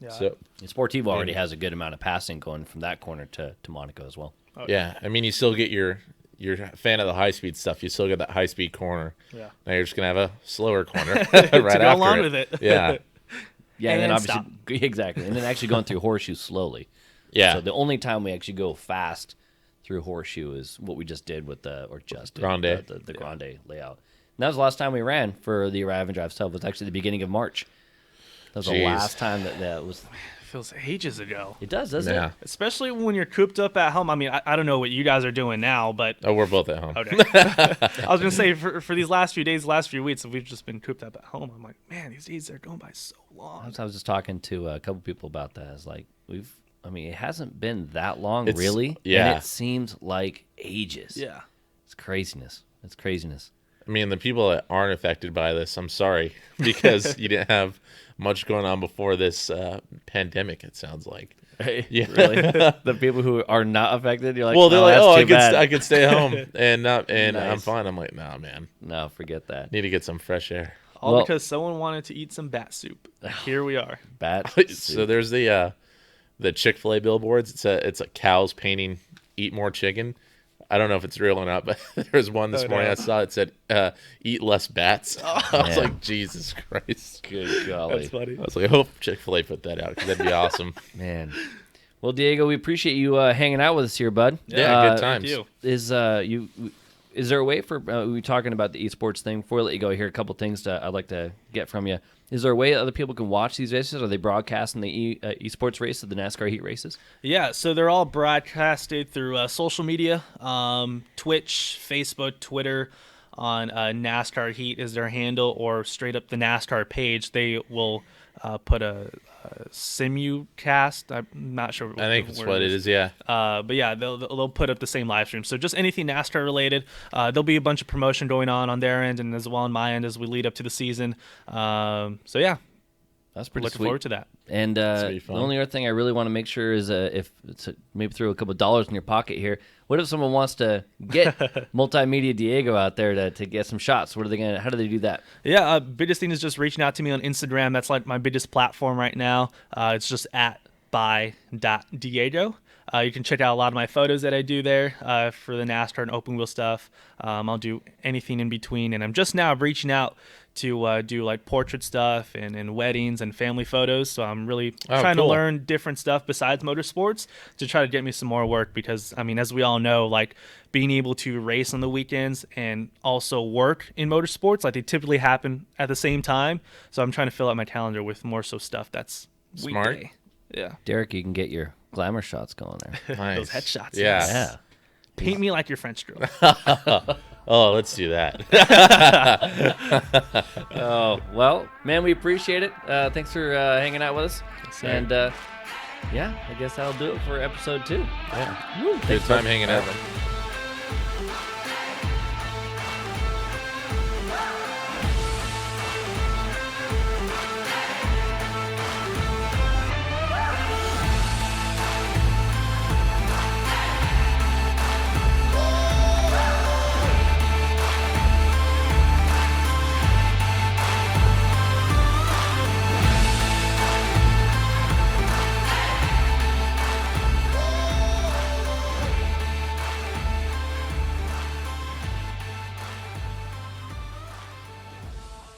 Yeah. So Sportivo already has a good amount of passing going from that corner to Monaco as well. Yeah, I mean, you still get you're a fan of the high speed stuff. You still get that high speed corner. Yeah. Now you're just gonna have a slower corner right to go after along with it. Yeah. Yeah, and then stop. obviously exactly, and then actually going through Horseshoe slowly. Yeah. So the only time we actually go fast through Horseshoe is what we just did with the Grande. the Grande layout. And that was the last time we ran for the Arrive and Drive stuff. Was actually the beginning of March. That was the last time that was. Feels ages ago. It does, doesn't it? Especially when you're cooped up at home. I mean, I don't know what you guys are doing now, but We're both at home. okay. I was gonna say for these last few days, last few weeks, we've just been cooped up at home. I'm like, man, these days are going by so long. I was just talking to a couple people about that. It's like it hasn't been that long, really. Yeah. And it seems like ages. Yeah. It's craziness. It's craziness. I mean, the people that aren't affected by this, I'm sorry, because you didn't have much going on before this pandemic, it sounds like. Yeah. Really? The people who are not affected, you're like, well, they're like, I could stay home and Nice. I'm fine. I'm like, nah, man. No, forget that. Need to get some fresh air. All because someone wanted to eat some bat soup. Here we are. Bat So there's the Chick-fil-A billboards. It's a cows painting "Eat more chicken." I don't know if it's real or not, but there was one this morning I saw. It said "Eat less bats." I was like, Jesus Christ! Good golly. That's funny. I was like, I hope Chick-fil-A put that out because that'd be awesome. Man. Well, Diego, we appreciate you hanging out with us here, bud. Yeah, good times. Is there a way for we were talking about the eSports thing before I let you go here? A couple things I'd like to get from you. Is there a way that other people can watch these races? Are they broadcasting the eSports races, the NASCAR heat races? Yeah, so they're all broadcasted through social media, Twitch, Facebook, Twitter. On NASCAR Heat is their handle, or straight up the NASCAR page. They will put a simulcast. I'm not sure. I think that's what it is. Yeah. But yeah, they'll put up the same live stream. So just anything NASCAR related. There'll be a bunch of promotion going on their end and as well on my end as we lead up to the season. So yeah, that's pretty looking sweet. forward to that. And the only other thing I really want to make sure is if it's maybe throw a couple of dollars in your pocket here. What if someone wants to get Multimedia Diego out there to get some shots? How do they do that? Yeah, biggest thing is just reaching out to me on Instagram. That's like my biggest platform right now. It's just @by.diego. You can check out a lot of my photos that I do there for the NASCAR and open wheel stuff. I'll do anything in between, and I'm just now reaching out to do like portrait stuff and weddings and family photos. So I'm really trying to learn different stuff besides motorsports to try to get me some more work because, I mean, as we all know, like being able to race on the weekends and also work in motorsports, like they typically happen at the same time. So I'm trying to fill out my calendar with more so stuff that's smart. Weekday. Yeah. Derek, you can get your glamour shots going there. Nice. Those headshots. Yeah. Yeah. Paint me like your French girl. Oh, let's do that. Oh, well, man, we appreciate it. Thanks for hanging out with us. And, I guess that'll do it for episode 2. Yeah. Woo, Good time hanging out.